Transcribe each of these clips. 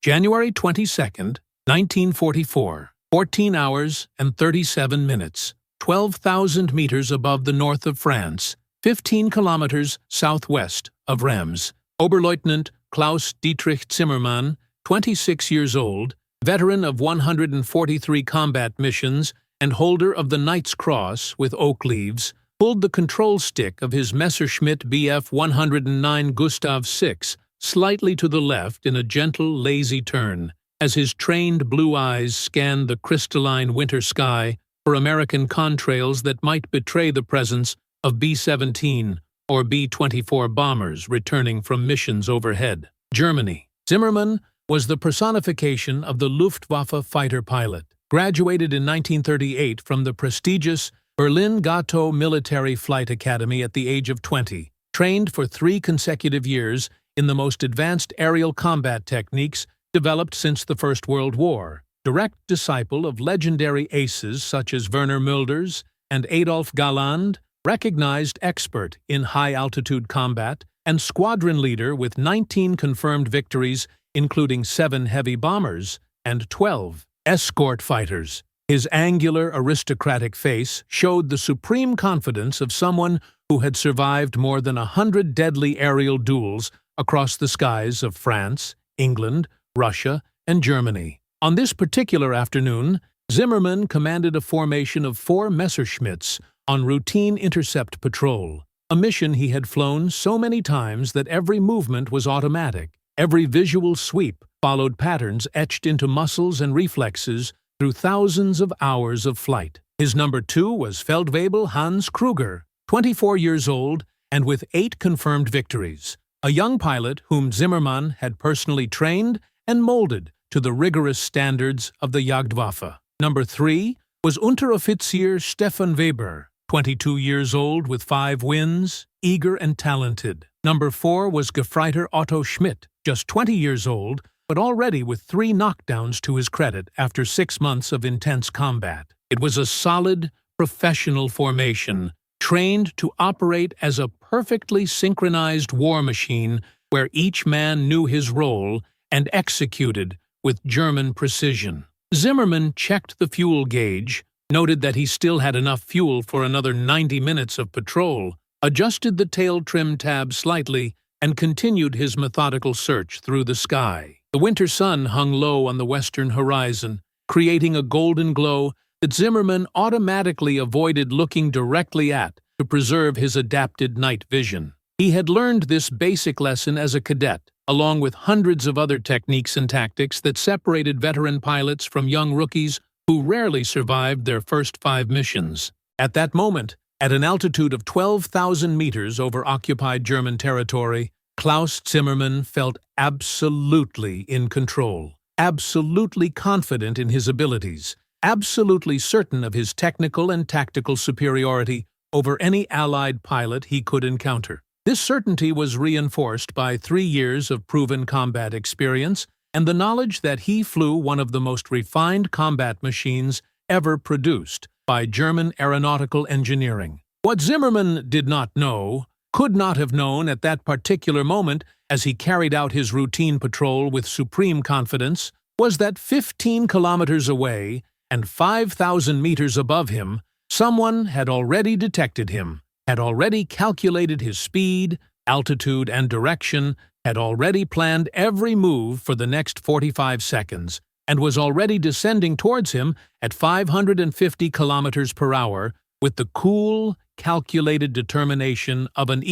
January 22nd, 1944, 14 hours and 37 minutes, 12,000 meters above the north of France, 15 kilometers southwest of Reims. Oberleutnant Klaus Dietrich Zimmermann, 26 years old, veteran of 143 combat missions and holder of the Knight's Cross with oak leaves, pulled the control stick of his Messerschmitt Bf 109 Gustav VI slightly to the left in a gentle, lazy turn, as his trained blue eyes scanned the crystalline winter sky for American contrails that might betray the presence of B-17 or B-24 bombers returning from missions overhead. Germany. Zimmermann was the personification of the Luftwaffe fighter pilot. Graduated in 1938 from the prestigious Berlin-Gotto Military Flight Academy at the age of 20, trained for 3 consecutive years in the most advanced aerial combat techniques developed since the First World War. Direct disciple of legendary aces such as Werner Mulders and Adolf Galland, recognized expert in high-altitude combat, and squadron leader with 19 confirmed victories, including 7 heavy bombers and 12 escort fighters. His angular, aristocratic face showed the supreme confidence of someone who had survived more than 100 deadly aerial duels across the skies of France, England, Russia, and Germany. On this particular afternoon, Zimmermann commanded a formation of 4 Messerschmitts on routine intercept patrol, a mission he had flown so many times that every movement was automatic. Every visual sweep followed patterns etched into muscles and reflexes through thousands of hours of flight. His number 2 was Feldwebel Hans Kruger, 24 years old and with 8 confirmed victories, a young pilot whom Zimmermann had personally trained and molded to the rigorous standards of the Jagdwaffe. Number 3 was Unteroffizier Stefan Weber, 22 years old with 5 wins, eager and talented. Number 4 was Gefreiter Otto Schmidt, just 20 years old, but already with 3 knockdowns to his credit after 6 months of intense combat. It was a solid, professional formation, trained to operate as a perfectly synchronized war machine where each man knew his role and executed with German precision. Zimmermann checked the fuel gauge, noted that he still had enough fuel for another 90 minutes of patrol, adjusted the tail trim tab slightly, and continued his methodical search through the sky. The winter sun hung low on the western horizon, creating a golden glow that Zimmermann automatically avoided looking directly at to preserve his adapted night vision. He had learned this basic lesson as a cadet, along with hundreds of other techniques and tactics that separated veteran pilots from young rookies who rarely survived their first 5 missions. At that moment, at an altitude of 12,000 meters over occupied German territory, Klaus Zimmermann felt absolutely in control, absolutely confident in his abilities, absolutely certain of his technical and tactical superiority over any Allied pilot he could encounter. This certainty was reinforced by 3 years of proven combat experience and the knowledge that he flew one of the most refined combat machines ever produced by German aeronautical engineering. What Zimmermann did not know, could not have known at that particular moment as he carried out his routine patrol with supreme confidence, was that 15 kilometers away and 5,000 meters above him, someone had already detected him, had already calculated his speed, altitude, and direction, had already planned every move for the next 45 seconds, and was already descending towards him at 550 kilometers per hour with the cool, calculated determination of an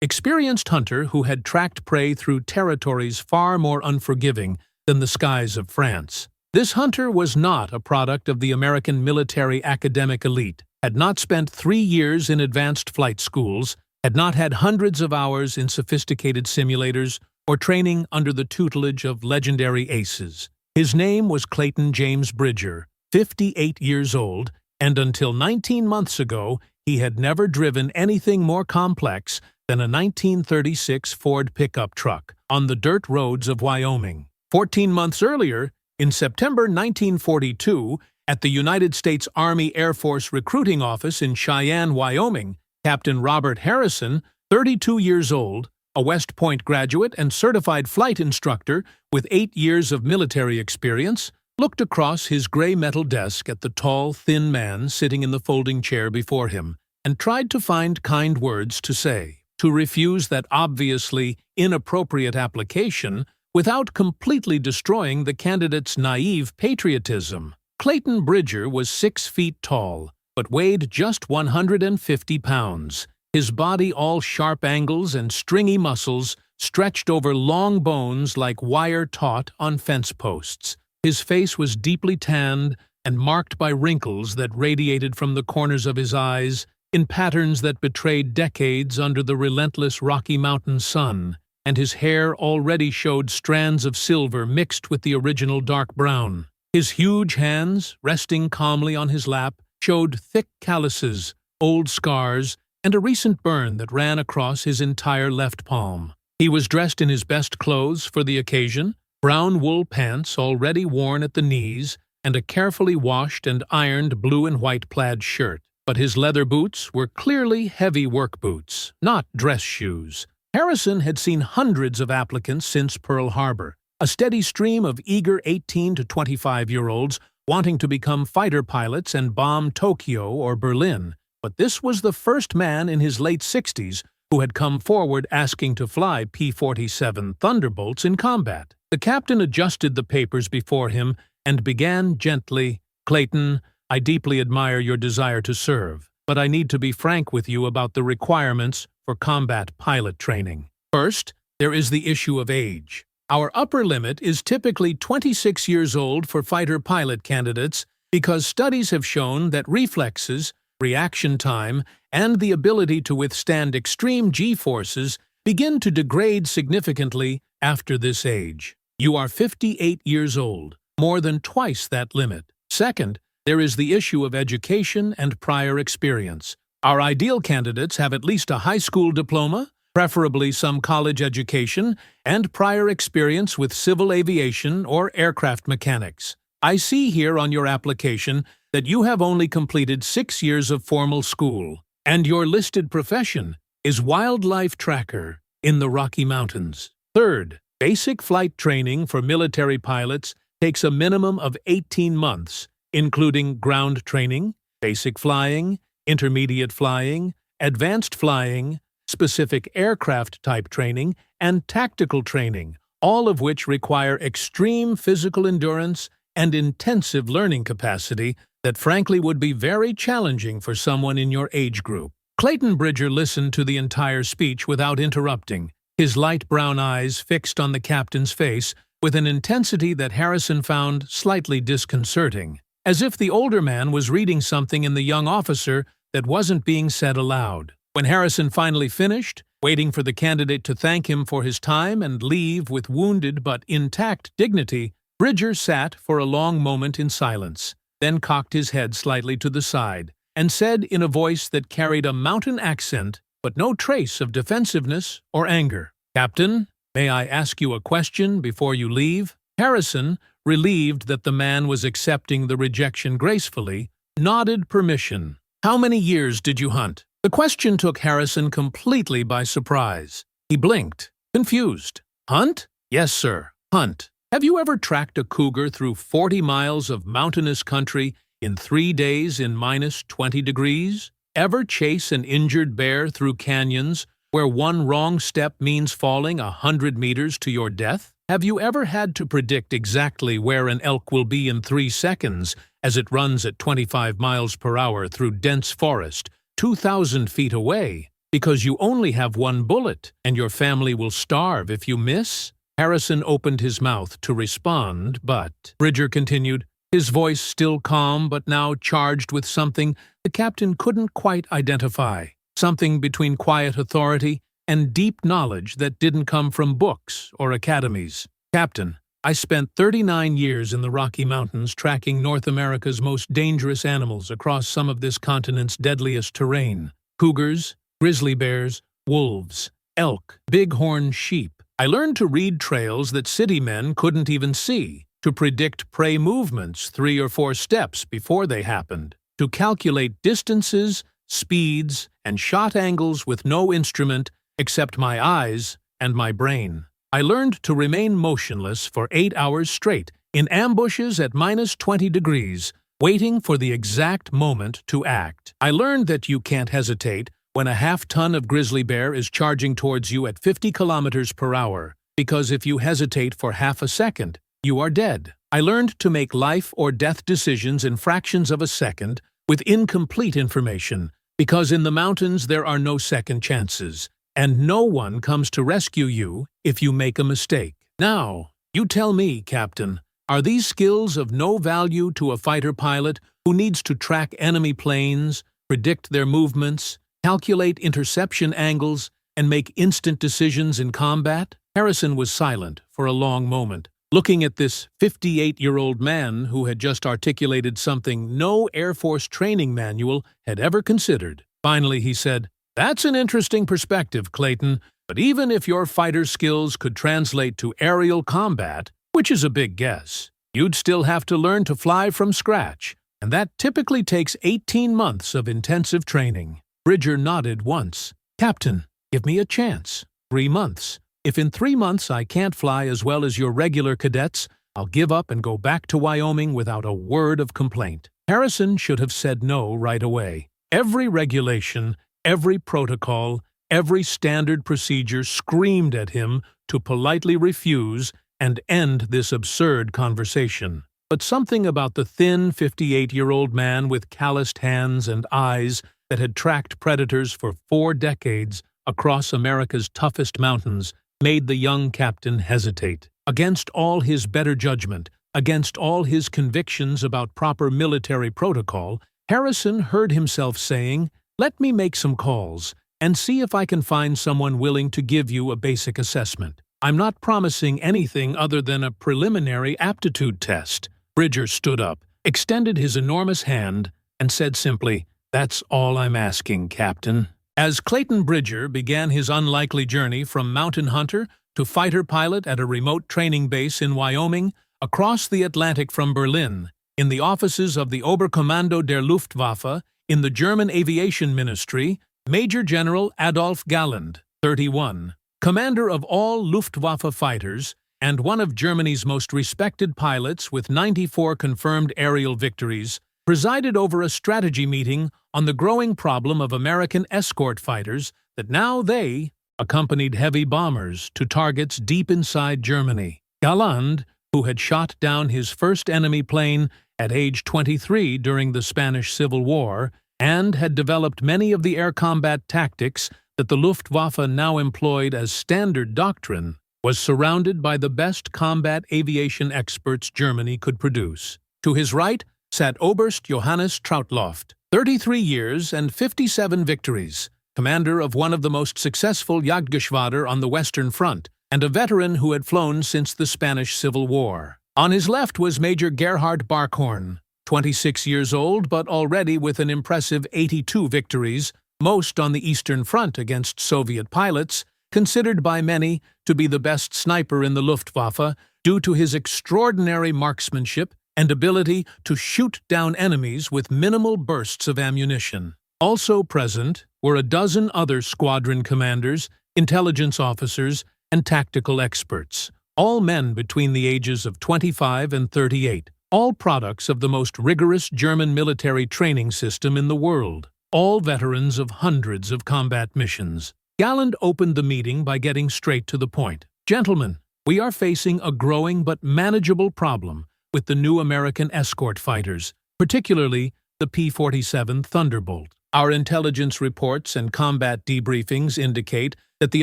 experienced hunter who had tracked prey through territories far more unforgiving than the skies of France. This hunter was not a product of the American military academic elite, had not spent 3 years in advanced flight schools, had not had hundreds of hours in sophisticated simulators, or training under the tutelage of legendary aces. His name was Clayton James Bridger, 58 years old, and until 19 months ago, he had never driven anything more complex than a 1936 Ford pickup truck on the dirt roads of Wyoming. 14 months earlier, in September 1942, at the United States Army Air Force Recruiting Office in Cheyenne, Wyoming, Captain Robert Harrison, 32 years old, a West Point graduate and certified flight instructor with 8 years of military experience, looked across his gray metal desk at the tall, thin man sitting in the folding chair before him and tried to find kind words to say, to refuse that obviously inappropriate application without completely destroying the candidate's naive patriotism. Clayton Bridger was 6 feet tall, but weighed just 150 pounds. His body all sharp angles and stringy muscles stretched over long bones like wire taut on fence posts. His face was deeply tanned and marked by wrinkles that radiated from the corners of his eyes in patterns that betrayed decades under the relentless Rocky Mountain sun, and his hair already showed strands of silver mixed with the original dark brown. His huge hands, resting calmly on his lap, showed thick calluses, old scars, and a recent burn that ran across his entire left palm. He was dressed in his best clothes for the occasion, brown wool pants already worn at the knees, and a carefully washed and ironed blue and white plaid shirt. But his leather boots were clearly heavy work boots, not dress shoes. Harrison had seen hundreds of applicants since Pearl Harbor, a steady stream of eager 18 to 25-year-olds wanting to become fighter pilots and bomb Tokyo or Berlin. But this was the first man in his late 60s who had come forward asking to fly P-47 Thunderbolts in combat. The captain adjusted the papers before him and began gently, "Clayton, I deeply admire your desire to serve, but I need to be frank with you about the requirements for combat pilot training. First, there is the issue of age. Our upper limit is typically 26 years old for fighter pilot candidates because studies have shown that reflexes, reaction time, and the ability to withstand extreme G-forces begin to degrade significantly after this age. You are 58 years old, more than twice that limit. Second, there is the issue of education and prior experience. Our ideal candidates have at least a high school diploma, preferably some college education, and prior experience with civil aviation or aircraft mechanics. I see here on your application that you have only completed 6 years of formal school, and your listed profession is wildlife tracker in the Rocky Mountains. Third, basic flight training for military pilots takes a minimum of 18 months, including ground training, basic flying, intermediate flying, advanced flying, specific aircraft-type training, and tactical training, all of which require extreme physical endurance and intensive learning capacity that frankly would be very challenging for someone in your age group. Clayton Bridger listened to the entire speech without interrupting, his light brown eyes fixed on the captain's face with an intensity that Harrison found slightly disconcerting, as if the older man was reading something in the young officer that wasn't being said aloud. When Harrison finally finished, waiting for the candidate to thank him for his time and leave with wounded but intact dignity, Bridger sat for a long moment in silence, then cocked his head slightly to the side, and said in a voice that carried a mountain accent but no trace of defensiveness or anger, "Captain, may I ask you a question before you leave?" Harrison, relieved that the man was accepting the rejection gracefully, nodded permission. "How many years did you hunt?" The question took Harrison completely by surprise. He blinked, confused. "Hunt? Yes, sir, hunt. Have you ever tracked a cougar through 40 miles of mountainous country in 3 days in -20 degrees? Ever chase an injured bear through canyons where one wrong step means falling 100 meters to your death? Have you ever had to predict exactly where an elk will be in 3 seconds as it runs at 25 miles per hour through dense forest, 2,000 feet away, because you only have one bullet and your family will starve if you miss?" Harrison opened his mouth to respond, but Bridger continued, his voice still calm but now charged with something the captain couldn't quite identify, something between quiet authority and deep knowledge that didn't come from books or academies. "Captain, I spent 39 years in the Rocky Mountains tracking North America's most dangerous animals across some of this continent's deadliest terrain: cougars, grizzly bears, wolves, elk, bighorn sheep. I learned to read trails that city men couldn't even see, to predict prey movements 3 or 4 steps before they happened, to calculate distances, speeds, and shot angles with no instrument except my eyes and my brain. I learned to remain motionless for 8 hours straight, in ambushes at -20 degrees, waiting for the exact moment to act. I learned that you can't hesitate when a half-ton of grizzly bear is charging towards you at 50 kilometers per hour, because if you hesitate for half a second, you are dead. I learned to make life or death decisions in fractions of a second with incomplete information, because in the mountains there are no second chances, and no one comes to rescue you if you make a mistake. Now, you tell me, Captain, are these skills of no value to a fighter pilot who needs to track enemy planes, predict their movements, calculate interception angles, and make instant decisions in combat? Harrison was silent for a long moment, looking at this 58-year-old man who had just articulated something no Air Force training manual had ever considered. Finally, he said, "That's an interesting perspective, Clayton, but even if your fighter skills could translate to aerial combat, which is a big guess, you'd still have to learn to fly from scratch, and that typically takes 18 months of intensive training." Bridger nodded once. "Captain, give me a chance. 3 months. If in 3 months I can't fly as well as your regular cadets, I'll give up and go back to Wyoming without a word of complaint." Harrison should have said no right away. Every regulation, every protocol, every standard procedure screamed at him to politely refuse and end this absurd conversation. But something about the thin 58-year-old man with calloused hands and eyes that had tracked predators for 4 decades across America's toughest mountains made the young captain hesitate. Against all his better judgment, against all his convictions about proper military protocol, Harrison heard himself saying, "Let me make some calls and see if I can find someone willing to give you a basic assessment. I'm not promising anything other than a preliminary aptitude test." Bridger stood up, extended his enormous hand, and said simply, "That's all I'm asking, Captain." As Clayton Bridger began his unlikely journey from mountain hunter to fighter pilot at a remote training base in Wyoming, across the Atlantic from Berlin, in the offices of the Oberkommando der Luftwaffe, in the German Aviation Ministry, Major General Adolf Galland, 31, commander of all Luftwaffe fighters, and one of Germany's most respected pilots with 94 confirmed aerial victories, presided over a strategy meeting on the growing problem of American escort fighters that now they accompanied heavy bombers to targets deep inside Germany. Galland, who had shot down his first enemy plane at age 23 during the Spanish Civil War and had developed many of the air combat tactics that the Luftwaffe now employed as standard doctrine, was surrounded by the best combat aviation experts Germany could produce. To his right sat Oberst Johannes Trautloft, 33 years and 57 victories, commander of one of the most successful Jagdgeschwader on the Western Front, and a veteran who had flown since the Spanish Civil War. On his left was Major Gerhard Barkhorn, 26 years old but already with an impressive 82 victories, most on the Eastern Front against Soviet pilots, considered by many to be the best sniper in the Luftwaffe due to his extraordinary marksmanship and ability to shoot down enemies with minimal bursts of ammunition. Also present were a dozen other squadron commanders, intelligence officers, and tactical experts, all men between the ages of 25 and 38, all products of the most rigorous German military training system in the world, all veterans of hundreds of combat missions. Galland opened the meeting by getting straight to the point. "Gentlemen, we are facing a growing but manageable problem with the new American escort fighters, particularly the P-47 Thunderbolt. Our intelligence reports and combat debriefings indicate that the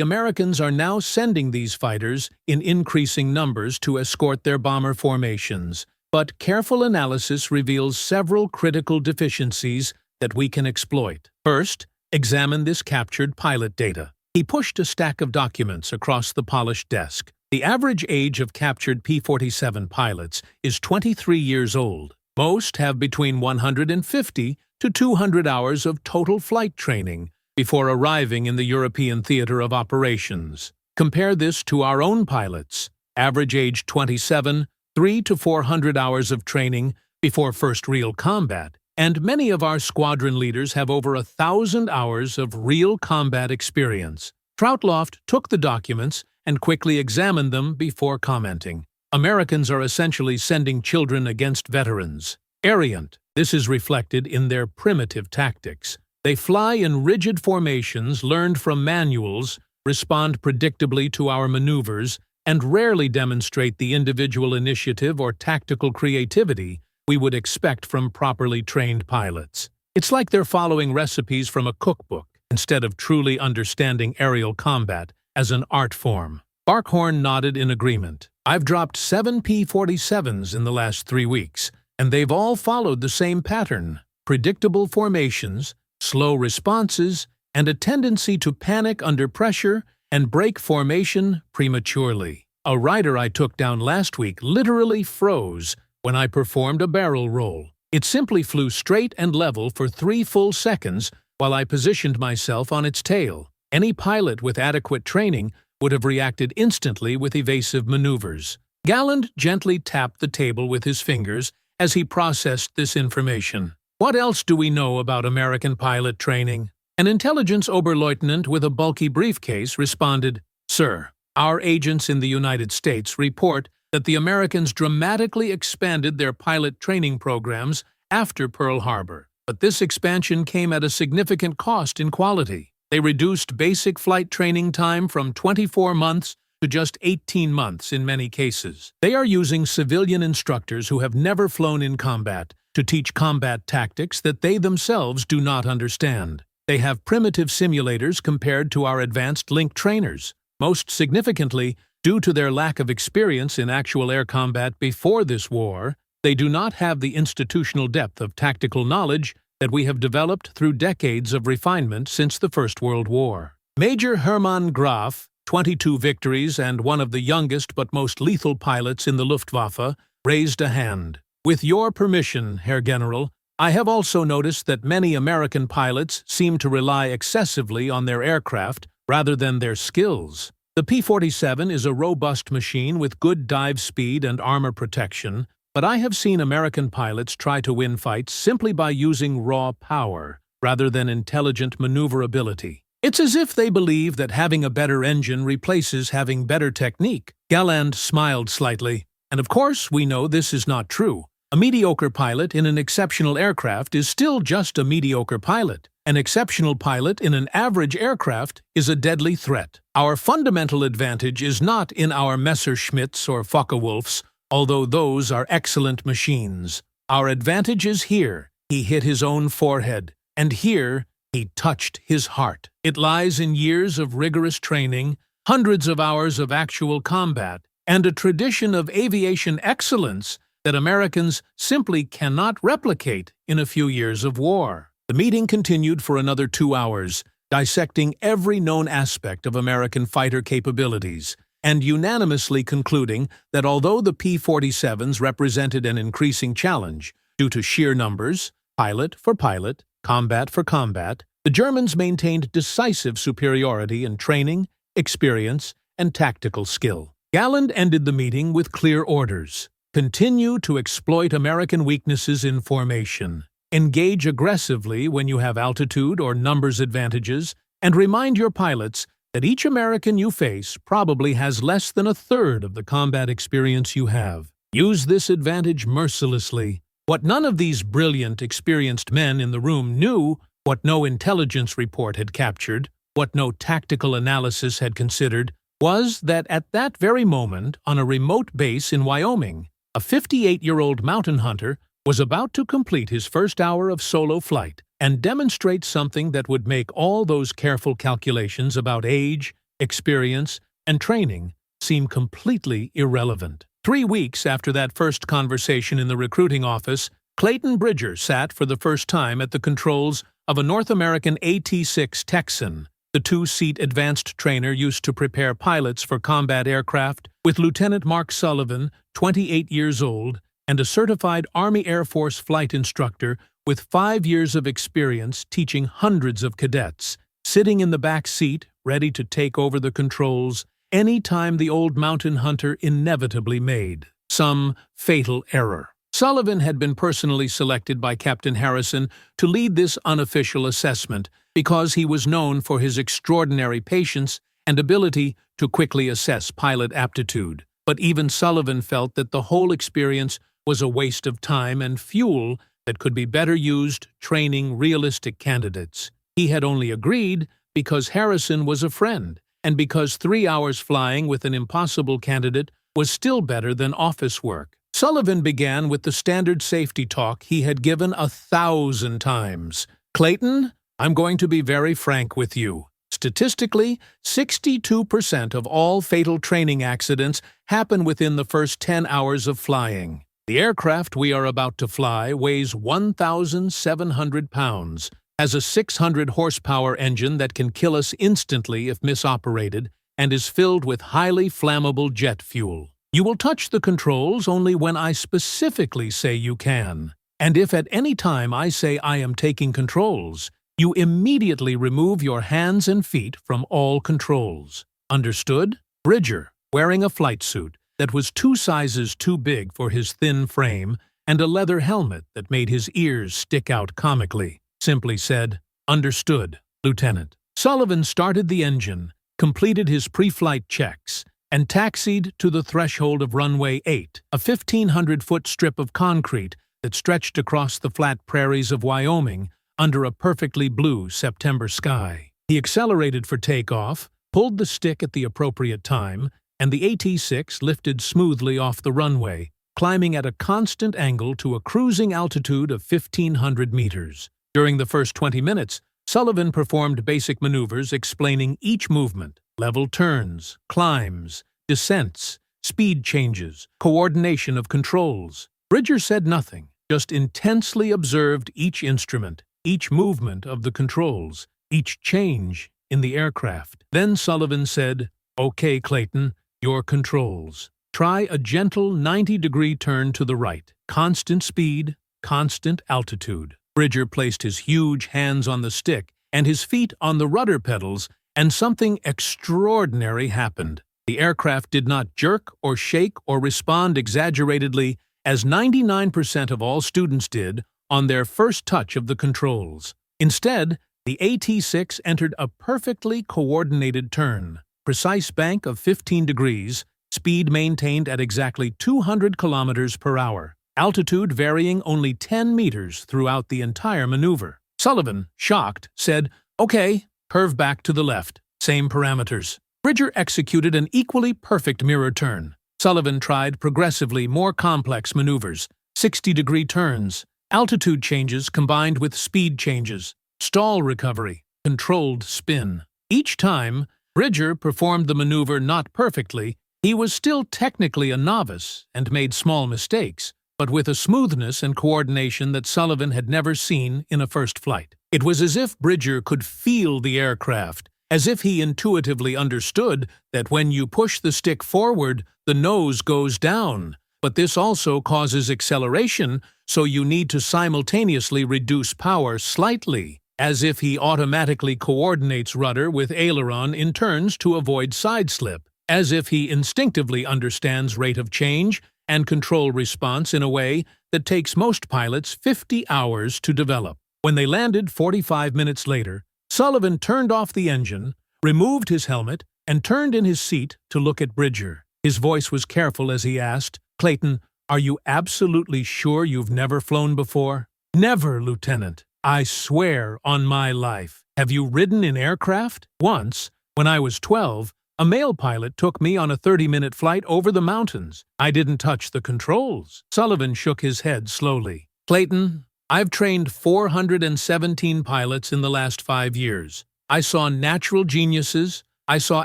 Americans are now sending these fighters in increasing numbers to escort their bomber formations, but careful analysis reveals several critical deficiencies that we can exploit. First, examine this captured pilot data." He pushed a stack of documents across the polished desk. The average age of captured P-47 pilots is 23 years old. Most have between 150 to 200 hours of total flight training before arriving in the European theater of operations. Compare this to our own pilots. Average age 27, 300 to 400 hours of training before first real combat. And many of our squadron leaders have over 1,000 hours of real combat experience. Trautloft took the documents and quickly examine them before commenting. Americans are essentially sending children against veterans. Arrogant. This is reflected in their primitive tactics. They fly in rigid formations learned from manuals, respond predictably to our maneuvers, and rarely demonstrate the individual initiative or tactical creativity we would expect from properly trained pilots. It's like they're following recipes from a cookbook instead of truly understanding aerial combat as an art form. Barkhorn nodded in agreement. I've dropped 7 P-47s in the last 3 weeks, and they've all followed the same pattern: predictable formations, slow responses, and a tendency to panic under pressure and break formation prematurely. A rider I took down last week literally froze when I performed a barrel roll. It simply flew straight and level for 3 full seconds while I positioned myself on its tail. Any pilot with adequate training would have reacted instantly with evasive maneuvers. Galland gently tapped the table with his fingers as he processed this information. What else do we know about American pilot training? An intelligence Oberleutnant with a bulky briefcase responded, "Sir, our agents in the United States report that the Americans dramatically expanded their pilot training programs after Pearl Harbor, but this expansion came at a significant cost in quality. They reduced basic flight training time from 24 months to just 18 months in many cases. They are using civilian instructors who have never flown in combat to teach combat tactics that they themselves do not understand. They have primitive simulators compared to our advanced link trainers. Most significantly, due to their lack of experience in actual air combat before this war, they do not have the institutional depth of tactical knowledge that we have developed through decades of refinement since the First World War." Major Hermann Graf, 22 victories and one of the youngest but most lethal pilots in the Luftwaffe, raised a hand. "With your permission, Herr General, I have also noticed that many American pilots seem to rely excessively on their aircraft rather than their skills. The P-47 is a robust machine with good dive speed and armor protection, but I have seen American pilots try to win fights simply by using raw power rather than intelligent maneuverability. It's as if they believe that having a better engine replaces having better technique." Galland smiled slightly. "And of course, we know this is not true. A mediocre pilot in an exceptional aircraft is still just a mediocre pilot. An exceptional pilot in an average aircraft is a deadly threat. Our fundamental advantage is not in our Messerschmitts or Focke-Wulfs, although those are excellent machines. Our advantage is here." He hit his own forehead, and here he touched his heart. "It lies in years of rigorous training, hundreds of hours of actual combat, and a tradition of aviation excellence that Americans simply cannot replicate in a few years of war." The meeting continued for another 2 hours, dissecting every known aspect of American fighter capabilities, and unanimously concluding that although the P-47s represented an increasing challenge due to sheer numbers, pilot for pilot, combat for combat, the Germans maintained decisive superiority in training, experience, and tactical skill. Galland ended the meeting with clear orders. Continue to exploit American weaknesses in formation. Engage aggressively when you have altitude or numbers advantages, and remind your pilots that each American you face probably has less than a third of the combat experience you have. Use this advantage mercilessly. What none of these brilliant, experienced men in the room knew, what no intelligence report had captured, what no tactical analysis had considered, was that at that very moment, on a remote base in Wyoming, a 58-year-old mountain hunter was about to complete his first hour of solo flight and demonstrate something that would make all those careful calculations about age, experience, and training seem completely irrelevant. 3 weeks after that first conversation in the recruiting office, Clayton Bridger sat for the first time at the controls of a North American AT-6 Texan, the 2-seat advanced trainer used to prepare pilots for combat aircraft, with Lieutenant Mark Sullivan, 28 years old, and a certified Army Air Force flight instructor with 5 years of experience teaching hundreds of cadets, sitting in the back seat, ready to take over the controls any time the old mountain hunter inevitably made some fatal error. Sullivan had been personally selected by Captain Harrison to lead this unofficial assessment because he was known for his extraordinary patience and ability to quickly assess pilot aptitude. But even Sullivan felt that the whole experience was a waste of time and fuel that could be better used training realistic candidates. He had only agreed because Harrison was a friend, and because 3 hours flying with an impossible candidate was still better than office work. Sullivan began with the standard safety talk he had given 1,000 times. "Clayton, I'm going to be very frank with you. Statistically, 62% of all fatal training accidents happen within the first 10 hours of flying. The aircraft we are about to fly weighs 1,700 pounds, has a 600 horsepower engine that can kill us instantly if misoperated, and is filled with highly flammable jet fuel. You will touch the controls only when I specifically say you can. And if at any time I say I am taking controls, you immediately remove your hands and feet from all controls. Understood?" Bridger, wearing a flight suit that was 2 sizes too big for his thin frame and a leather helmet that made his ears stick out comically, simply said, "Understood, Lieutenant." Sullivan started the engine, completed his pre-flight checks, and taxied to the threshold of runway 8, a 1,500-foot strip of concrete that stretched across the flat prairies of Wyoming under a perfectly blue September sky. He accelerated for takeoff, pulled the stick at the appropriate time, and the AT-6 lifted smoothly off the runway, climbing at a constant angle to a cruising altitude of 1,500 meters. During the first 20 minutes, Sullivan performed basic maneuvers explaining each movement: level turns, climbs, descents, speed changes, coordination of controls. Bridger said nothing, just intensely observed each instrument, each movement of the controls, each change in the aircraft. Then Sullivan said, "Okay, Clayton, your controls. Try a gentle 90-degree turn to the right. Constant speed, constant altitude." Bridger placed his huge hands on the stick and his feet on the rudder pedals, and something extraordinary happened. The aircraft did not jerk or shake or respond exaggeratedly, as 99% of all students did on their first touch of the controls. Instead, the AT-6 entered a perfectly coordinated turn, precise bank of 15 degrees, speed maintained at exactly 200 kilometers per hour, altitude varying only 10 meters throughout the entire maneuver. Sullivan, shocked, said, "Okay, curve back to the left. Same parameters." Bridger executed an equally perfect mirror turn. Sullivan tried progressively more complex maneuvers: 60-degree turns, altitude changes combined with speed changes, stall recovery, controlled spin. Each time, Bridger performed the maneuver not perfectly. He was still technically a novice and made small mistakes, but with a smoothness and coordination that Sullivan had never seen in a first flight. It was as if Bridger could feel the aircraft, as if he intuitively understood that when you push the stick forward, the nose goes down. But this also causes acceleration, so you need to simultaneously reduce power slightly, as if he automatically coordinates rudder with aileron in turns to avoid side slip, as if he instinctively understands rate of change and control response in a way that takes most pilots 50 hours to develop. When they landed 45 minutes later, Sullivan turned off the engine, removed his helmet, and turned in his seat to look at Bridger. His voice was careful as he asked, "Clayton, are you absolutely sure you've never flown before?" "Never, Lieutenant. I swear on my life." "Have you ridden in aircraft?" "Once, when I was 12, a male pilot took me on a 30-minute flight over the mountains. I didn't touch the controls." Sullivan shook his head slowly. "Clayton, I've trained 417 pilots in the last 5 years. I saw natural geniuses. I saw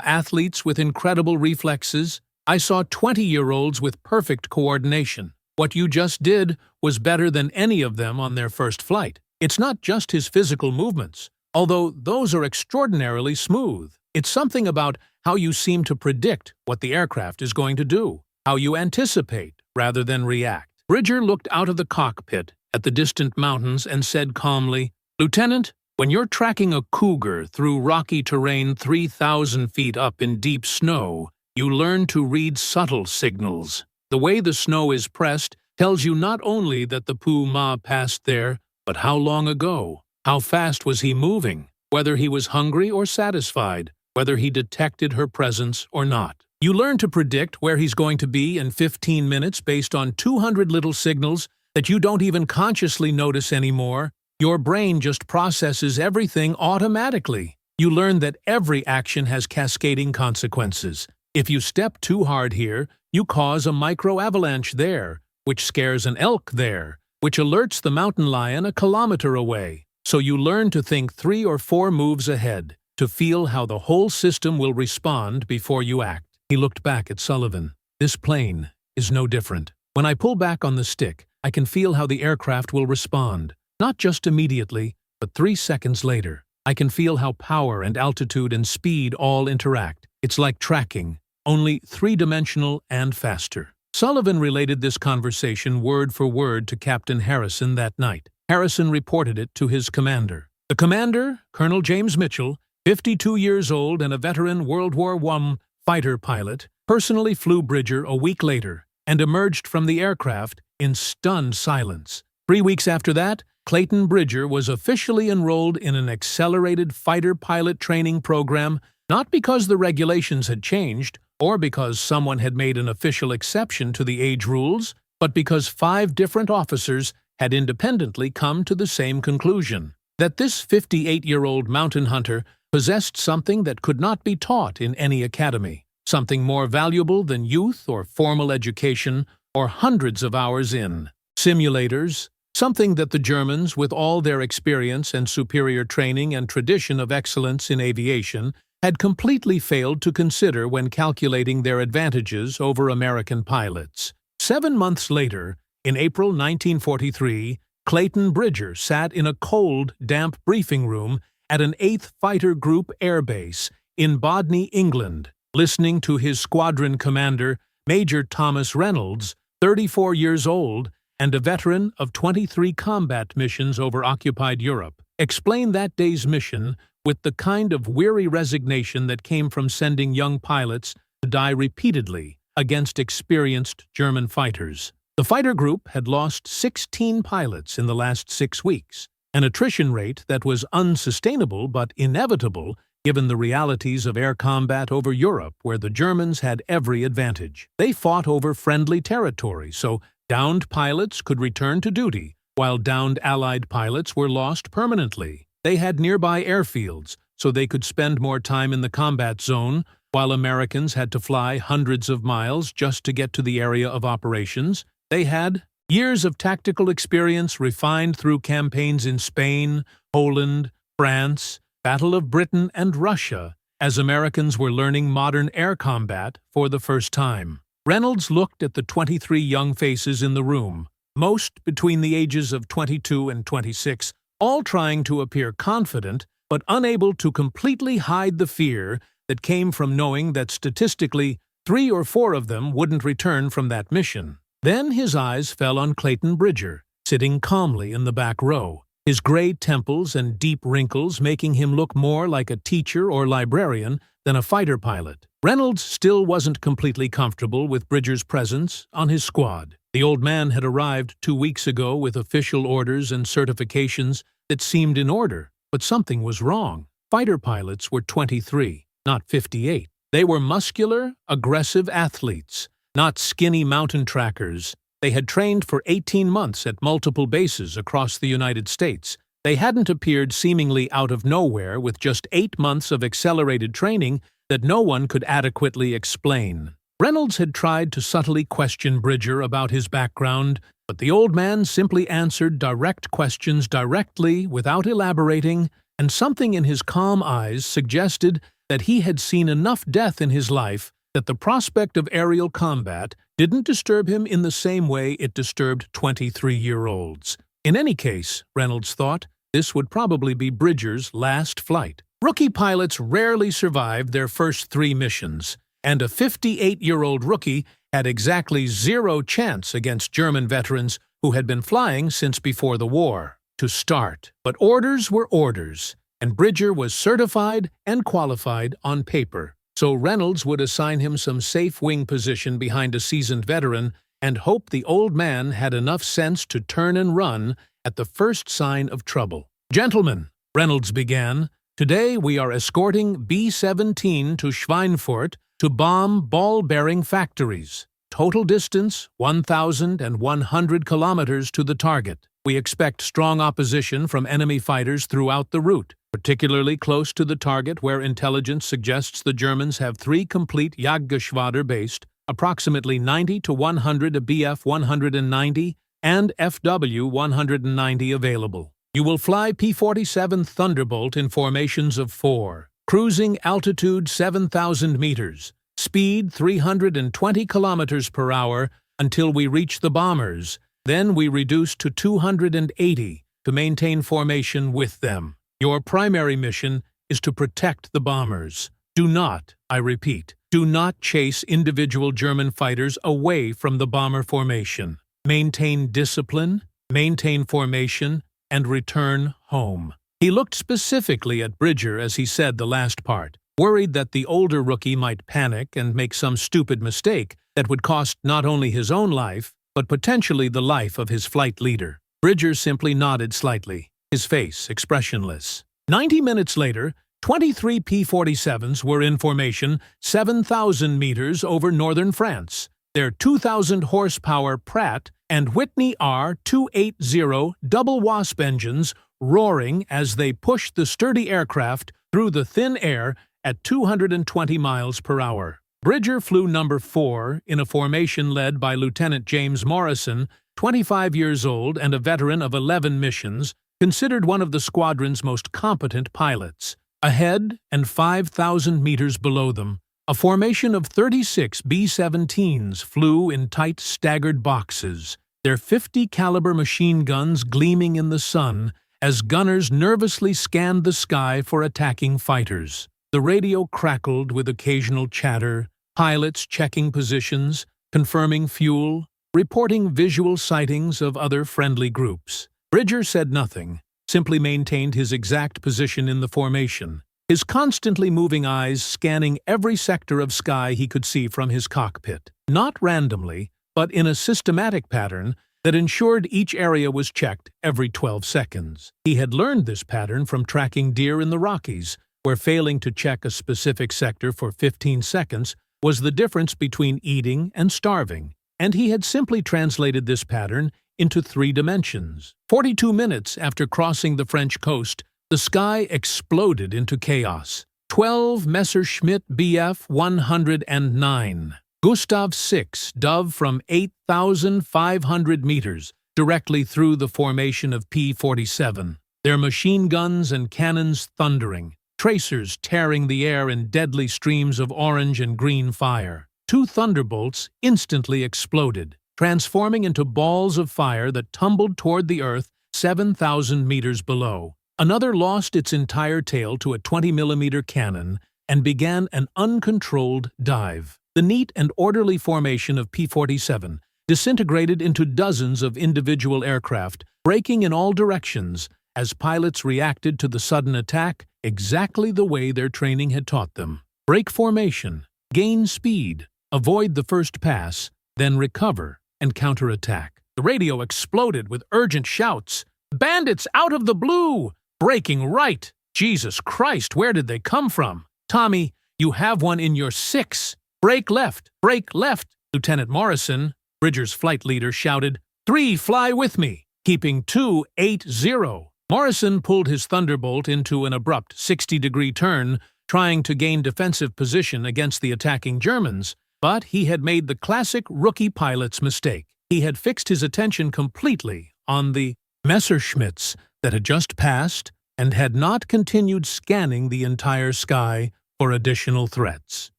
athletes with incredible reflexes. I saw 20-year-olds with perfect coordination. What you just did was better than any of them on their first flight. It's not just his physical movements, although those are extraordinarily smooth. It's something about how you seem to predict what the aircraft is going to do, how you anticipate rather than react." Bridger looked out of the cockpit at the distant mountains and said calmly, "Lieutenant, when you're tracking a cougar through rocky terrain 3,000 feet up in deep snow, you learn to read subtle signals. The way the snow is pressed tells you not only that the puma passed there, but how long ago, how fast was he moving, whether he was hungry or satisfied, whether he detected her presence or not. You learn to predict where he's going to be in 15 minutes based on 200 little signals that you don't even consciously notice anymore. Your brain just processes everything automatically. You learn that every action has cascading consequences. If you step too hard here, you cause a micro-avalanche there, which scares an elk there, which alerts the mountain lion a kilometer away. So you learn to think 3 or 4 moves ahead, to feel how the whole system will respond before you act. He looked back at Sullivan. This plane is no different. When I pull back on the stick, I can feel how the aircraft will respond. Not just immediately, but 3 seconds later. I can feel how power and altitude and speed all interact. It's like tracking, only 3-dimensional and faster. Sullivan related this conversation word for word to Captain Harrison that night. Harrison reported it to his commander. The commander, Colonel James Mitchell, 52 years old and a veteran World War I fighter pilot, personally flew Bridger a week later and emerged from the aircraft in stunned silence. 3 weeks after that, Clayton Bridger was officially enrolled in an accelerated fighter pilot training program, not because the regulations had changed or because someone had made an official exception to the age rules, but because 5 different officers had independently come to the same conclusion, that this 58-year-old mountain hunter possessed something that could not be taught in any academy, something more valuable than youth or formal education or hundreds of hours in simulators, something that the Germans, with all their experience and superior training and tradition of excellence in aviation, had completely failed to consider when calculating their advantages over American pilots. 7 months later, in April 1943, Clayton Bridger sat in a cold, damp briefing room at an 8th Fighter Group Air Base in Bodney, England, listening to his squadron commander, Major Thomas Reynolds, 34 years old and a veteran of 23 combat missions over occupied Europe, explain that day's mission with the kind of weary resignation that came from sending young pilots to die repeatedly against experienced German fighters. The fighter group had lost 16 pilots in the last 6 weeks, an attrition rate that was unsustainable but inevitable given the realities of air combat over Europe, where the Germans had every advantage. They fought over friendly territory, so downed pilots could return to duty, while downed Allied pilots were lost permanently. They had nearby airfields, so they could spend more time in the combat zone, while Americans had to fly hundreds of miles just to get to the area of operations. They had years of tactical experience refined through campaigns in Spain, Poland, France, Battle of Britain, and Russia, as Americans were learning modern air combat for the first time. Reynolds looked at the 23 young faces in the room, most between the ages of 22 and 26, all trying to appear confident but unable to completely hide the fear that came from knowing that statistically 3 or 4 of them wouldn't return from that mission. Then his eyes fell on Clayton Bridger, sitting calmly in the back row, his gray temples and deep wrinkles making him look more like a teacher or librarian than a fighter pilot. Reynolds still wasn't completely comfortable with Bridger's presence on his squad. The old man had arrived 2 weeks ago with official orders and certifications that seemed in order, but something was wrong. Fighter pilots were 23, not 58. They were muscular, aggressive athletes, not skinny mountain trackers. They had trained for 18 months at multiple bases across the United States. They hadn't appeared seemingly out of nowhere with just 8 months of accelerated training that no one could adequately explain. Reynolds had tried to subtly question Bridger about his background, but the old man simply answered direct questions directly without elaborating, and something in his calm eyes suggested that he had seen enough death in his life that the prospect of aerial combat didn't disturb him in the same way it disturbed 23-year-olds. In any case, Reynolds thought, this would probably be Bridger's last flight. Rookie pilots rarely survived their first 3 missions, and a 58-year-old rookie had exactly 0 chance against German veterans who had been flying since before the war to start. But orders were orders, and Bridger was certified and qualified on paper. So Reynolds would assign him some safe wing position behind a seasoned veteran and hope the old man had enough sense to turn and run at the first sign of trouble. "Gentlemen," Reynolds began, Today we are escorting B-17 to Schweinfurt to bomb ball-bearing factories. Total distance, 1,100 kilometers to the target. We expect strong opposition from enemy fighters throughout the route, particularly close to the target where intelligence suggests the Germans have 3 complete Jagdgeschwader based, approximately 90 to 100 Bf-190 and FW-190 available. You will fly P-47 Thunderbolt in formations of 4. Cruising altitude 7,000 meters. Speed 320 kilometers per hour until we reach the bombers. Then we reduce to 280 to maintain formation with them. Your primary mission is to protect the bombers. Do not, I repeat, do not chase individual German fighters away from the bomber formation. Maintain discipline, maintain formation, and return home. He looked specifically at Bridger as he said the last part, worried that the older rookie might panic and make some stupid mistake that would cost not only his own life, but potentially the life of his flight leader. Bridger simply nodded slightly, his face expressionless. 90 minutes later, 23 P-47s were in formation 7,000 meters over northern France. Their 2,000 horsepower Pratt and Whitney R-280 double Wasp engines roaring as they pushed the sturdy aircraft through the thin air at 220 miles per hour. Bridger flew number 4 in a formation led by Lieutenant James Morrison, 25 years old and a veteran of 11 missions, considered one of the squadron's most competent pilots. Ahead and 5,000 meters below them, a formation of 36 B-17s flew in tight staggered boxes, their 50 caliber machine guns gleaming in the sun as gunners nervously scanned the sky for attacking fighters. The radio crackled with occasional chatter, pilots checking positions, confirming fuel, reporting visual sightings of other friendly groups. Bridger said nothing, simply maintained his exact position in the formation, his constantly moving eyes scanning every sector of sky he could see from his cockpit. Not randomly, but in a systematic pattern that ensured each area was checked every 12 seconds. He had learned this pattern from tracking deer in the Rockies, where failing to check a specific sector for 15 seconds was the difference between eating and starving, and he had simply translated this pattern into 3 dimensions. 42 minutes after crossing the French coast, the sky exploded into chaos. 12 Messerschmitt Bf-109, Gustav 6 dove from 8,500 meters directly through the formation of P-47, their machine guns and cannons thundering, tracers tearing the air in deadly streams of orange and green fire. 2 thunderbolts instantly exploded, transforming into balls of fire that tumbled toward the earth 7,000 meters below. Another lost its entire tail to a 20mm cannon and began an uncontrolled dive. The neat and orderly formation of P-47 disintegrated into dozens of individual aircraft, breaking in all directions as pilots reacted to the sudden attack exactly the way their training had taught them. Break formation, gain speed, avoid the first pass, then recover and counterattack. The radio exploded with urgent shouts. "Bandits out of the blue! Breaking right! Jesus Christ, where did they come from? Tommy, you have one in your 6. Break left! Break left!" Lieutenant Morrison, Bridger's flight leader, shouted. 3 fly with me, keeping 280. Morrison pulled his Thunderbolt into an abrupt 60-degree turn, trying to gain defensive position against the attacking Germans, but he had made the classic rookie pilot's mistake. He had fixed his attention completely on the Messerschmitts that had just passed and had not continued scanning the entire sky for additional threats.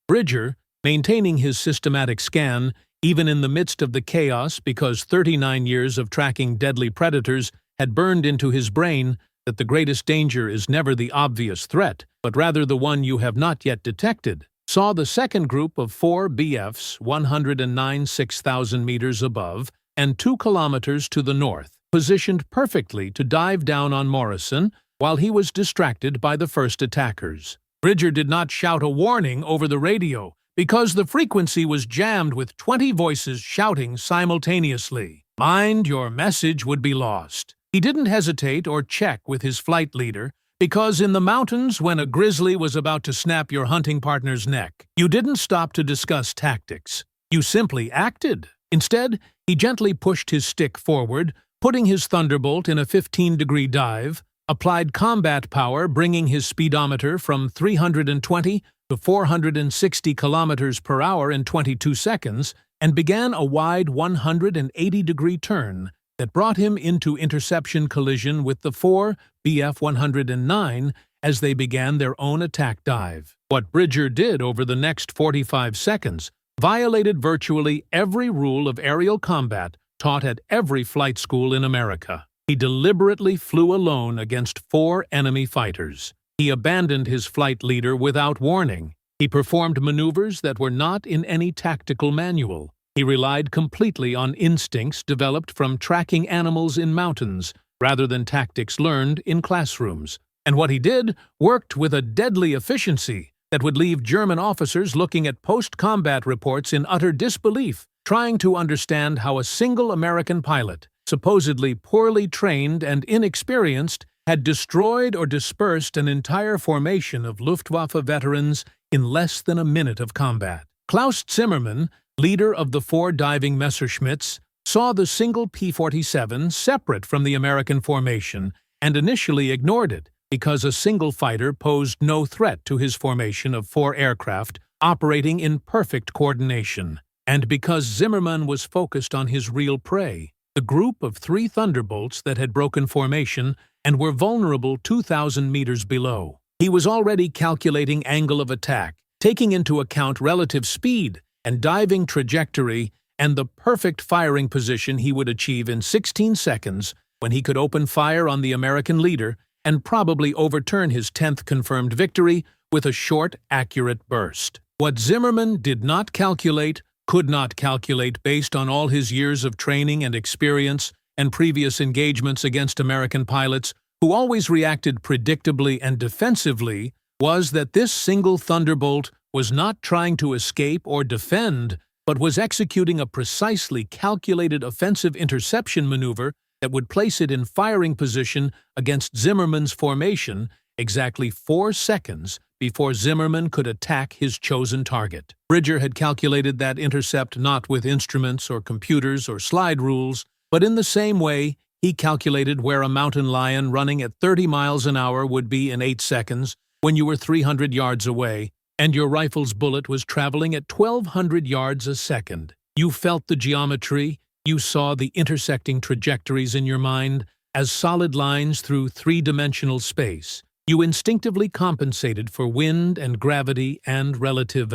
Bridger, maintaining his systematic scan, even in the midst of the chaos because 39 years of tracking deadly predators had burned into his brain that the greatest danger is never the obvious threat, but rather the one you have not yet detected, saw the second group of 4 BFs 109 6,000 meters above and 2 kilometers to the north, positioned perfectly to dive down on Morrison while he was distracted by the first attackers. Bridger did not shout a warning over the radio because the frequency was jammed with 20 voices shouting simultaneously. Mind, your message would be lost. He didn't hesitate or check with his flight leader Because in the mountains, when a grizzly was about to snap your hunting partner's neck, you didn't stop to discuss tactics. You simply acted. Instead, he gently pushed his stick forward, putting his thunderbolt in a 15-degree dive, applied combat power, bringing his speedometer from 320 to 460 kilometers per hour in 22 seconds, and began a wide 180-degree turn that brought him into interception collision with the 4 Bf-109 as they began their own attack dive. What Bridger did over the next 45 seconds violated virtually every rule of aerial combat taught at every flight school in America. He deliberately flew alone against 4 enemy fighters. He abandoned his flight leader without warning. He performed maneuvers that were not in any tactical manual. He relied completely on instincts developed from tracking animals in mountains rather than tactics learned in classrooms. And what he did worked with a deadly efficiency that would leave German officers looking at post-combat reports in utter disbelief, trying to understand how a single American pilot, supposedly poorly trained and inexperienced, had destroyed or dispersed an entire formation of Luftwaffe veterans in less than a minute of combat. Klaus Zimmermann, leader of the 4 diving Messerschmitts, saw the single P-47 separate from the American formation and initially ignored it because a single fighter posed no threat to his formation of 4 aircraft operating in perfect coordination, and because Zimmermann was focused on his real prey, the group of 3 Thunderbolts that had broken formation and were vulnerable 2,000 meters below. He was already calculating angle of attack, taking into account relative speed and diving trajectory and the perfect firing position he would achieve in 16 seconds when he could open fire on the American leader and probably overturn his 10th confirmed victory with a short, accurate burst. What Zimmermann did not calculate, could not calculate based on all his years of training and experience and previous engagements against American pilots who always reacted predictably and defensively, was that this single Thunderbolt was not trying to escape or defend, but was executing a precisely calculated offensive interception maneuver that would place it in firing position against Zimmermann's formation exactly 4 seconds before Zimmermann could attack his chosen target. Bridger had calculated that intercept not with instruments or computers or slide rules, but in the same way he calculated where a mountain lion running at 30 miles an hour would be in 8 seconds when you were 300 yards away, and your rifle's bullet was traveling at 1,200 yards a second. You felt the geometry, you saw the intersecting trajectories in your mind as solid lines through 3-dimensional space. You instinctively compensated for wind and gravity and relative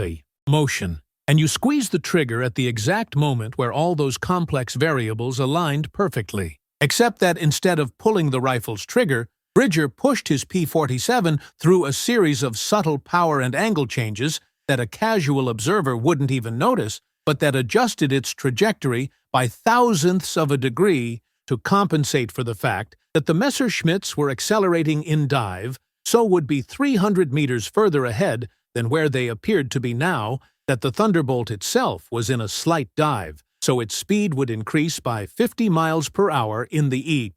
motion, and you squeezed the trigger at the exact moment where all those complex variables aligned perfectly. Except that instead of pulling the rifle's trigger, Bridger pushed his P-47 through a series of subtle power and angle changes that a casual observer wouldn't even notice, but that adjusted its trajectory by thousandths of a degree to compensate for the fact that the Messerschmitts were accelerating in dive, so would be 300 meters further ahead than where they appeared to be now, that the Thunderbolt itself was in a slight dive, so its speed would increase by 50 miles per hour in the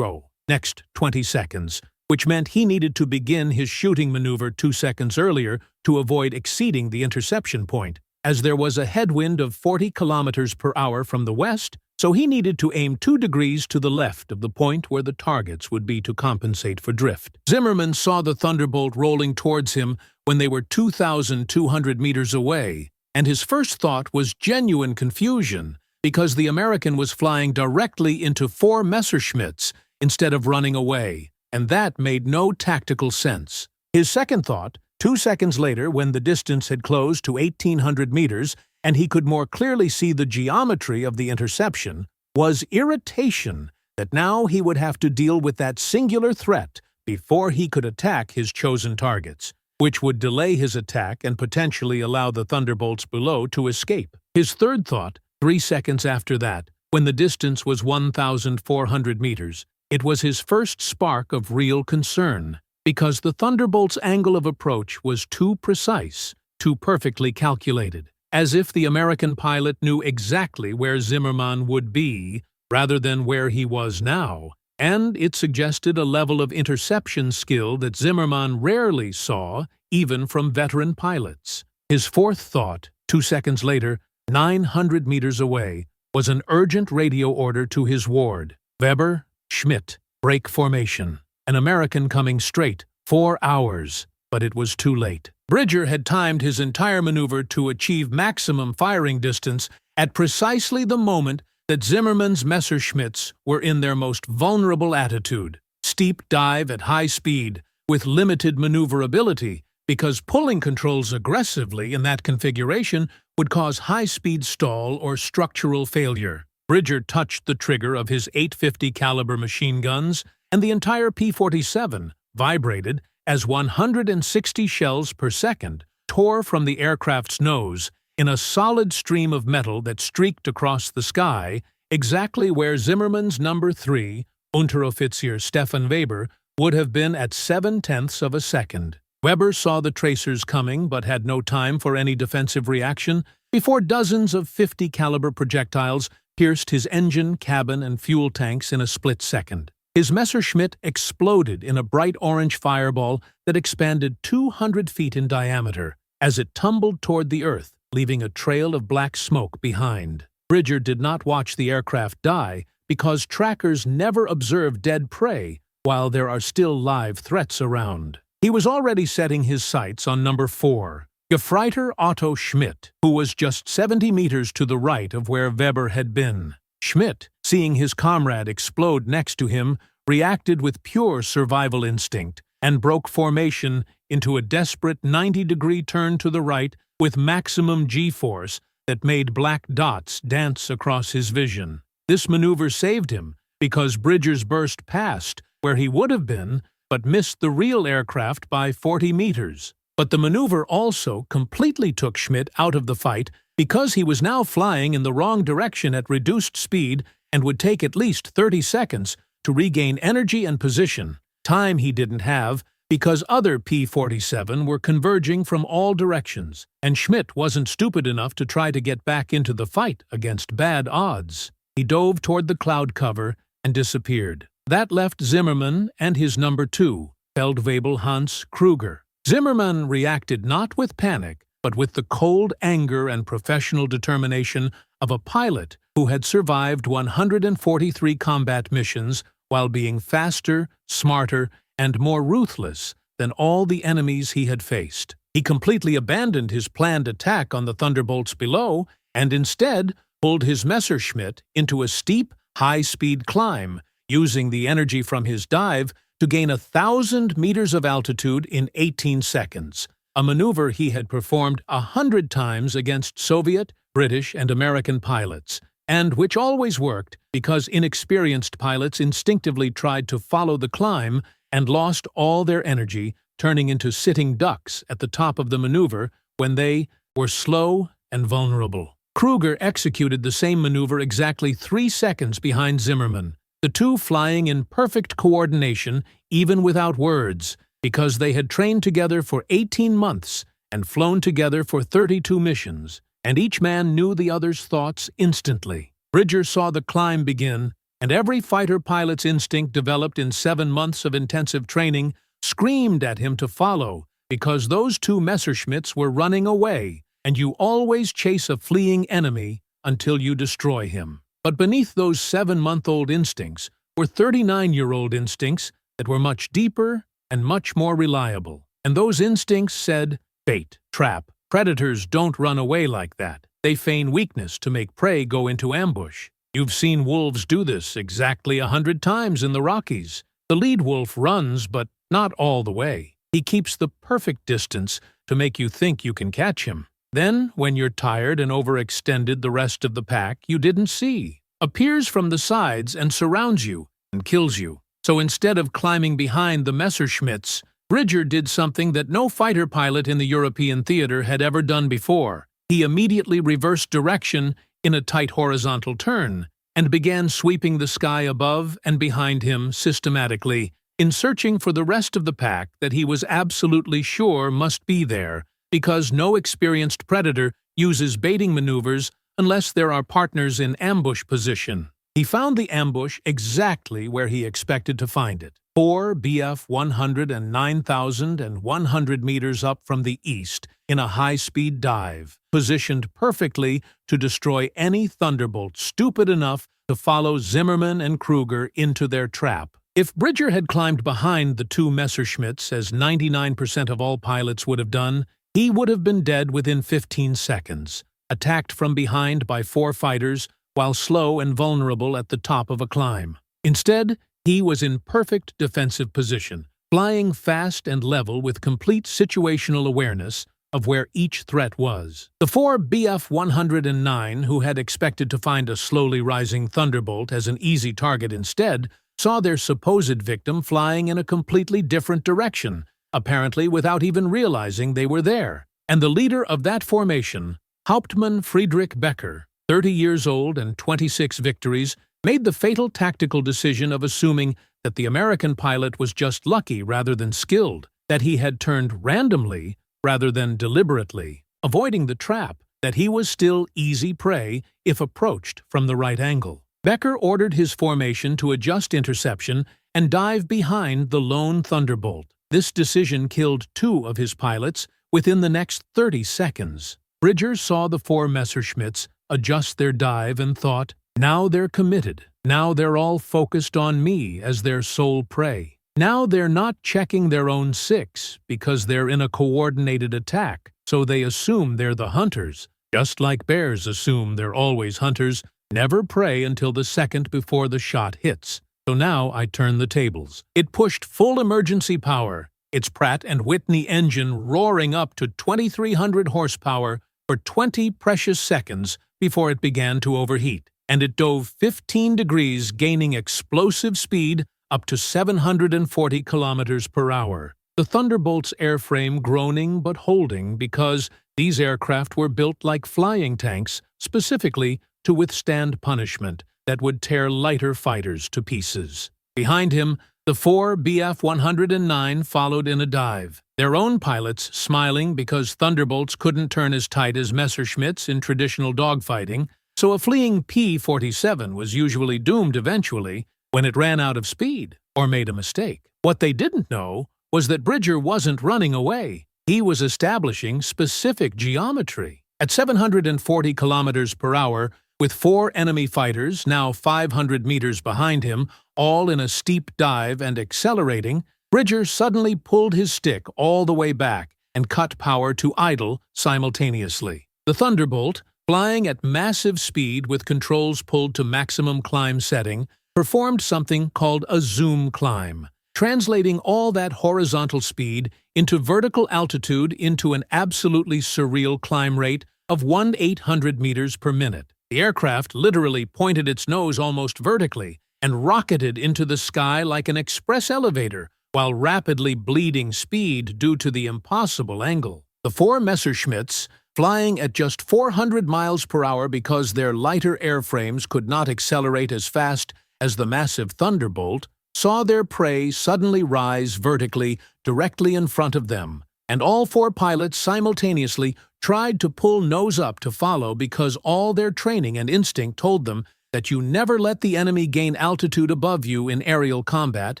next 20 seconds, which meant he needed to begin his shooting maneuver 2 seconds earlier to avoid exceeding the interception point, as there was a headwind of 40 kilometers per hour from the west, so he needed to aim 2 degrees to the left of the point where the targets would be to compensate for drift. Zimmermann saw the Thunderbolt rolling towards him when they were 2,200 meters away, and his first thought was genuine confusion, because the American was flying directly into 4 Messerschmitts instead of running away, and that made no tactical sense. His second thought, 2 seconds later when the distance had closed to 1,800 meters and he could more clearly see the geometry of the interception, was irritation that now he would have to deal with that singular threat before he could attack his chosen targets, which would delay his attack and potentially allow the Thunderbolts below to escape. His third thought, 3 seconds after that, when the distance was 1,400 meters, it was his first spark of real concern, because the Thunderbolt's angle of approach was too precise, too perfectly calculated, as if the American pilot knew exactly where Zimmermann would be, rather than where he was now, and it suggested a level of interception skill that Zimmermann rarely saw, even from veteran pilots. His fourth thought, 2 seconds later, 900 meters away, was an urgent radio order to his ward. Weber, Schmidt, break formation. An American coming straight, 4 hours, but it was too late. Bridger had timed his entire maneuver to achieve maximum firing distance at precisely the moment that Zimmermann's Messerschmitts were in their most vulnerable attitude. Steep dive at high speed, with limited maneuverability, because pulling controls aggressively in that configuration would cause high-speed stall or structural failure. Bridger touched the trigger of his .850 caliber machine guns, and the entire P-47 vibrated as 160 shells per second tore from the aircraft's nose in a solid stream of metal that streaked across the sky, exactly where Zimmermann's number 3, Unteroffizier Stefan Weber, would have been at 0.7 of a second. Weber saw the tracers coming but had no time for any defensive reaction before dozens of .50 caliber projectiles pierced his engine, cabin, and fuel tanks in a split second. His Messerschmitt exploded in a bright orange fireball that expanded 200 feet in diameter as it tumbled toward the earth, leaving a trail of black smoke behind. Bridger did not watch the aircraft die because trackers never observe dead prey while there are still live threats around. He was already setting his sights on number 4, Gefreiter Otto Schmidt, who was just 70 meters to the right of where Weber had been. Schmidt, seeing his comrade explode next to him, reacted with pure survival instinct and broke formation into a desperate 90-degree turn to the right with maximum G-force that made black dots dance across his vision. This maneuver saved him because Bridger's burst passed where he would have been, but missed the real aircraft by 40 meters. But the maneuver also completely took Schmidt out of the fight because he was now flying in the wrong direction at reduced speed and would take at least 30 seconds to regain energy and position, time he didn't have because other P-47 were converging from all directions, and Schmidt wasn't stupid enough to try to get back into the fight against bad odds. He dove toward the cloud cover and disappeared. That left Zimmermann and his number 2, Feldwebel Hans Kruger. Zimmermann reacted not with panic, but with the cold anger and professional determination of a pilot who had survived 143 combat missions while being faster, smarter, and more ruthless than all the enemies he had faced. He completely abandoned his planned attack on the Thunderbolts below and instead pulled his Messerschmitt into a steep, high-speed climb, using the energy from his dive to gain 1,000 meters of altitude in 18 seconds, a maneuver he had performed 100 times against Soviet, British, and American pilots, and which always worked because inexperienced pilots instinctively tried to follow the climb and lost all their energy, turning into sitting ducks at the top of the maneuver when they were slow and vulnerable. Kruger executed the same maneuver exactly 3 seconds behind Zimmermann, the two flying in perfect coordination even without words, because they had trained together for 18 months and flown together for 32 missions, and each man knew the other's thoughts instantly. Bridger saw the climb begin, and every fighter pilot's instinct developed in 7 months of intensive training screamed at him to follow, because those two Messerschmitts were running away, and you always chase a fleeing enemy until you destroy him. But beneath those 7-month-old instincts were 39-year-old instincts that were much deeper and much more reliable. And those instincts said, bait, trap. Predators don't run away like that. They feign weakness to make prey go into ambush. You've seen wolves do this exactly 100 times in the Rockies. The lead wolf runs, but not all the way. He keeps the perfect distance to make you think you can catch him. Then, when you're tired and overextended, the rest of the pack you didn't see appears from the sides and surrounds you and kills you. So instead of climbing behind the Messerschmitts, Bridger did something that no fighter pilot in the European theater had ever done before. He immediately reversed direction in a tight horizontal turn and began sweeping the sky above and behind him systematically, in searching for the rest of the pack that he was absolutely sure must be there, because no experienced predator uses baiting maneuvers unless there are partners in ambush position. He found the ambush exactly where he expected to find it. 4 BF 100 and 9,100 meters up from the east in a high-speed dive, positioned perfectly to destroy any Thunderbolt stupid enough to follow Zimmerman and Kruger into their trap. If Bridger had climbed behind the two Messerschmitts, as 99% of all pilots would have done, he would have been dead within 15 seconds, attacked from behind by 4 fighters while slow and vulnerable at the top of a climb. Instead, he was in perfect defensive position, flying fast and level with complete situational awareness of where each threat was. The 4 BF 109, who had expected to find a slowly rising Thunderbolt as an easy target instead, saw their supposed victim flying in a completely different direction, apparently without even realizing they were there. And the leader of that formation, Hauptmann Friedrich Becker, 30 years old and 26 victories, made the fatal tactical decision of assuming that the American pilot was just lucky rather than skilled, that he had turned randomly rather than deliberately, avoiding the trap, that he was still easy prey if approached from the right angle. Becker ordered his formation to adjust interception and dive behind the lone Thunderbolt. This decision killed 2 of his pilots within the next 30 seconds. Bridger saw the 4 Messerschmitts adjust their dive and thought, now they're committed. Now they're all focused on me as their sole prey. Now they're not checking their own 6 because they're in a coordinated attack, so they assume they're the hunters. Just like bears assume they're always hunters, never prey until the second before the shot hits. So now I turn the tables. It pushed full emergency power, its Pratt & Whitney engine roaring up to 2,300 horsepower for 20 precious seconds before it began to overheat, and it dove 15 degrees, gaining explosive speed up to 740 kilometers per hour. The Thunderbolt's airframe groaning but holding because these aircraft were built like flying tanks, specifically to withstand punishment that would tear lighter fighters to pieces. Behind him, the 4 BF 109 followed in a dive, their own pilots smiling because Thunderbolts couldn't turn as tight as Messerschmitts in traditional dogfighting, so a fleeing P-47 was usually doomed eventually when it ran out of speed or made a mistake. What they didn't know was that Bridger wasn't running away. He was establishing specific geometry. At 740 kilometers per hour, with 4 enemy fighters now 500 meters behind him, all in a steep dive and accelerating, Bridger suddenly pulled his stick all the way back and cut power to idle simultaneously. The Thunderbolt, flying at massive speed with controls pulled to maximum climb setting, performed something called a zoom climb, translating all that horizontal speed into vertical altitude into an absolutely surreal climb rate of 1,800 meters per minute. The aircraft literally pointed its nose almost vertically and rocketed into the sky like an express elevator while rapidly bleeding speed due to the impossible angle. The 4 Messerschmitts, flying at just 400 miles per hour because their lighter airframes could not accelerate as fast as the massive Thunderbolt, saw their prey suddenly rise vertically directly in front of them, and all 4 pilots simultaneously tried to pull nose up to follow because all their training and instinct told them that you never let the enemy gain altitude above you in aerial combat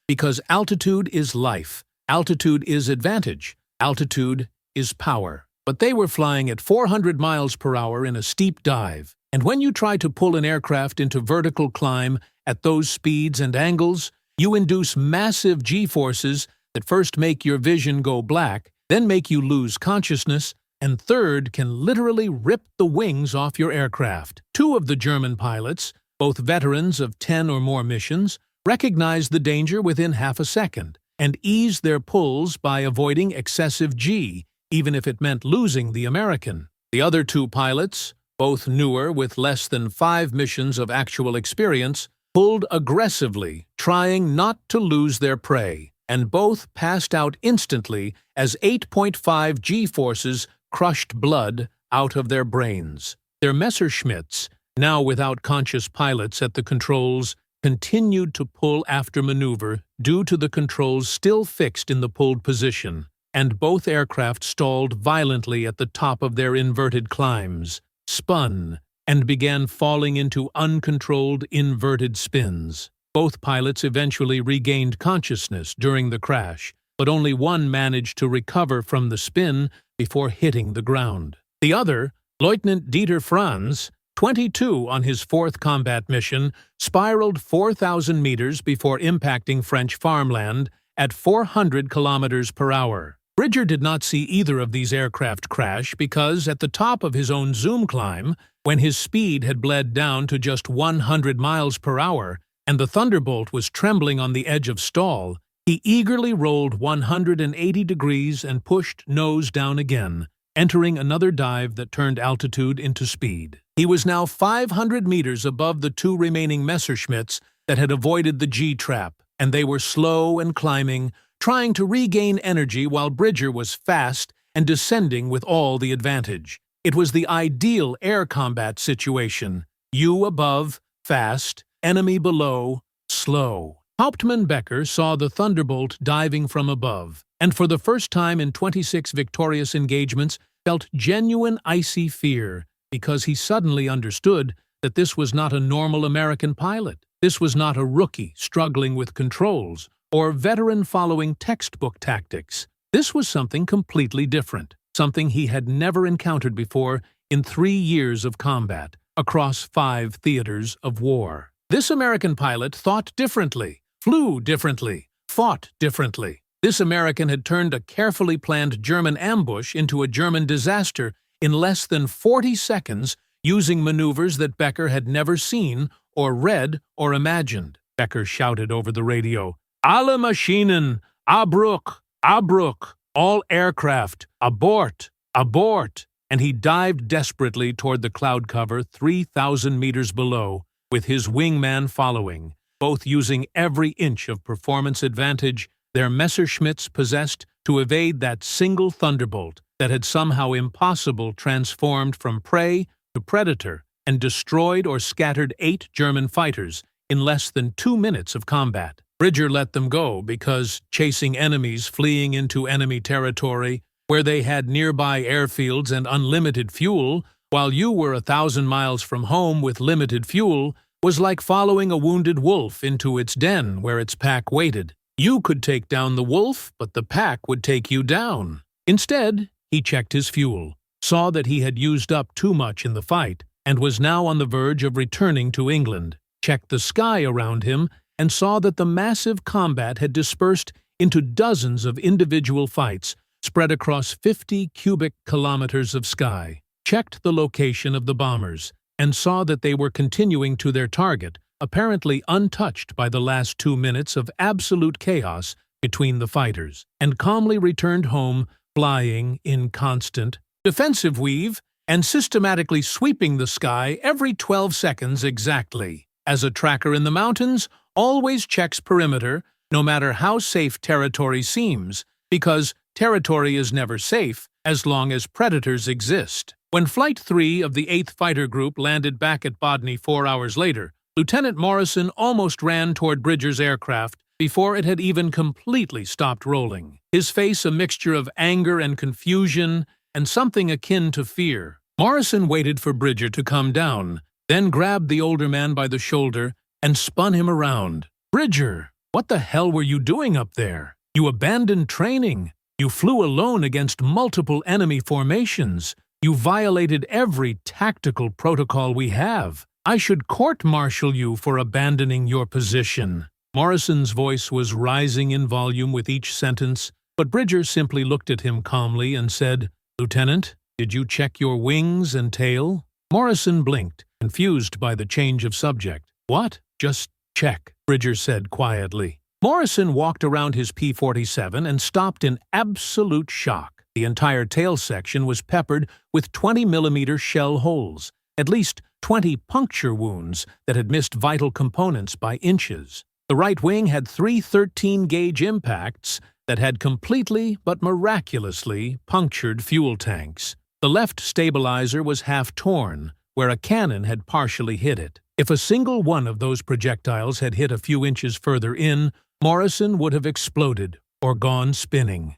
because altitude is life, altitude is advantage, altitude is power. But they were flying at 400 miles per hour in a steep dive, and when you try to pull an aircraft into vertical climb at those speeds and angles, you induce massive G-forces that first make your vision go black, then make you lose consciousness, and third can literally rip the wings off your aircraft. 2 of the German pilots, both veterans of 10 or more missions, recognized the danger within half a second and eased their pulls by avoiding excessive G, even if it meant losing the American. The other 2 pilots, both newer with less than 5 missions of actual experience, pulled aggressively, trying not to lose their prey, and both passed out instantly as 8.5 G-forces crushed blood out of their brains. Their Messerschmitts, now without conscious pilots at the controls, continued to pull after maneuver due to the controls still fixed in the pulled position, and both aircraft stalled violently at the top of their inverted climbs, spun, and began falling into uncontrolled inverted spins. Both pilots eventually regained consciousness during the crash, but only one managed to recover from the spin before hitting the ground. The other, Lieutenant Dieter Franz, 22 on his fourth combat mission, spiraled 4,000 meters before impacting French farmland at 400 kilometers per hour. Bridger did not see either of these aircraft crash because, at the top of his own zoom climb, when his speed had bled down to just 100 miles per hour and the Thunderbolt was trembling on the edge of stall, he eagerly rolled 180 degrees and pushed nose down again, entering another dive that turned altitude into speed. He was now 500 meters above the two remaining Messerschmitts that had avoided the G-trap, and they were slow and climbing, trying to regain energy while Bridger was fast and descending with all the advantage. It was the ideal air combat situation. You above, fast, enemy below, slow. Hauptmann Becker saw the Thunderbolt diving from above, and for the first time in 26 victorious engagements felt genuine icy fear, because he suddenly understood that this was not a normal American pilot. This was not a rookie struggling with controls, or veteran following textbook tactics. This was something completely different, something he had never encountered before in 3 years of combat, across 5 theaters of war. This American pilot thought differently, flew differently, fought differently. This American had turned a carefully planned German ambush into a German disaster in less than 40 seconds, using maneuvers that Becker had never seen or read or imagined. Becker shouted over the radio, "Alle Maschinen, Abbruch, Abbruch, all aircraft, abort, abort," and he dived desperately toward the cloud cover 3,000 meters below, with his wingman following, both using every inch of performance advantage their Messerschmitts possessed to evade that single Thunderbolt that had somehow impossible transformed from prey to predator and destroyed or scattered 8 German fighters in less than 2 minutes of combat. Bridger let them go because, chasing enemies fleeing into enemy territory, where they had nearby airfields and unlimited fuel, while you were 1,000 miles from home with limited fuel, was like following a wounded wolf into its den where its pack waited. You could take down the wolf, but the pack would take you down. Instead, he checked his fuel, saw that he had used up too much in the fight, and was now on the verge of returning to England, checked the sky around him, and saw that the massive combat had dispersed into dozens of individual fights spread across 50 cubic kilometers of sky, checked the location of the bombers, and saw that they were continuing to their target, apparently untouched by the last 2 minutes of absolute chaos between the fighters, and calmly returned home, flying in constant defensive weave and systematically sweeping the sky every 12 seconds exactly. As a tracker in the mountains, always checks perimeter, no matter how safe territory seems, because territory is never safe as long as predators exist. When Flight 3 of the 8th Fighter Group landed back at Bodney 4 hours later, Lieutenant Morrison almost ran toward Bridger's aircraft before it had even completely stopped rolling, his face a mixture of anger and confusion and something akin to fear. Morrison waited for Bridger to come down, then grabbed the older man by the shoulder and spun him around. "Bridger, what the hell were you doing up there? You abandoned training. You flew alone against multiple enemy formations. You violated every tactical protocol we have. I should court-martial you for abandoning your position." Morrison's voice was rising in volume with each sentence, but Bridger simply looked at him calmly and said, "Lieutenant, did you check your wings and tail?" Morrison blinked, confused by the change of subject. "What? Just check," Bridger said quietly. Morrison walked around his P-47 and stopped in absolute shock. The entire tail section was peppered with 20mm shell holes, at least 20 puncture wounds that had missed vital components by inches. The right wing had 3 13-gauge impacts that had completely but miraculously punctured fuel tanks. The left stabilizer was half torn, where a cannon had partially hit it. If a single one of those projectiles had hit a few inches further in, Morrison would have exploded or gone spinning.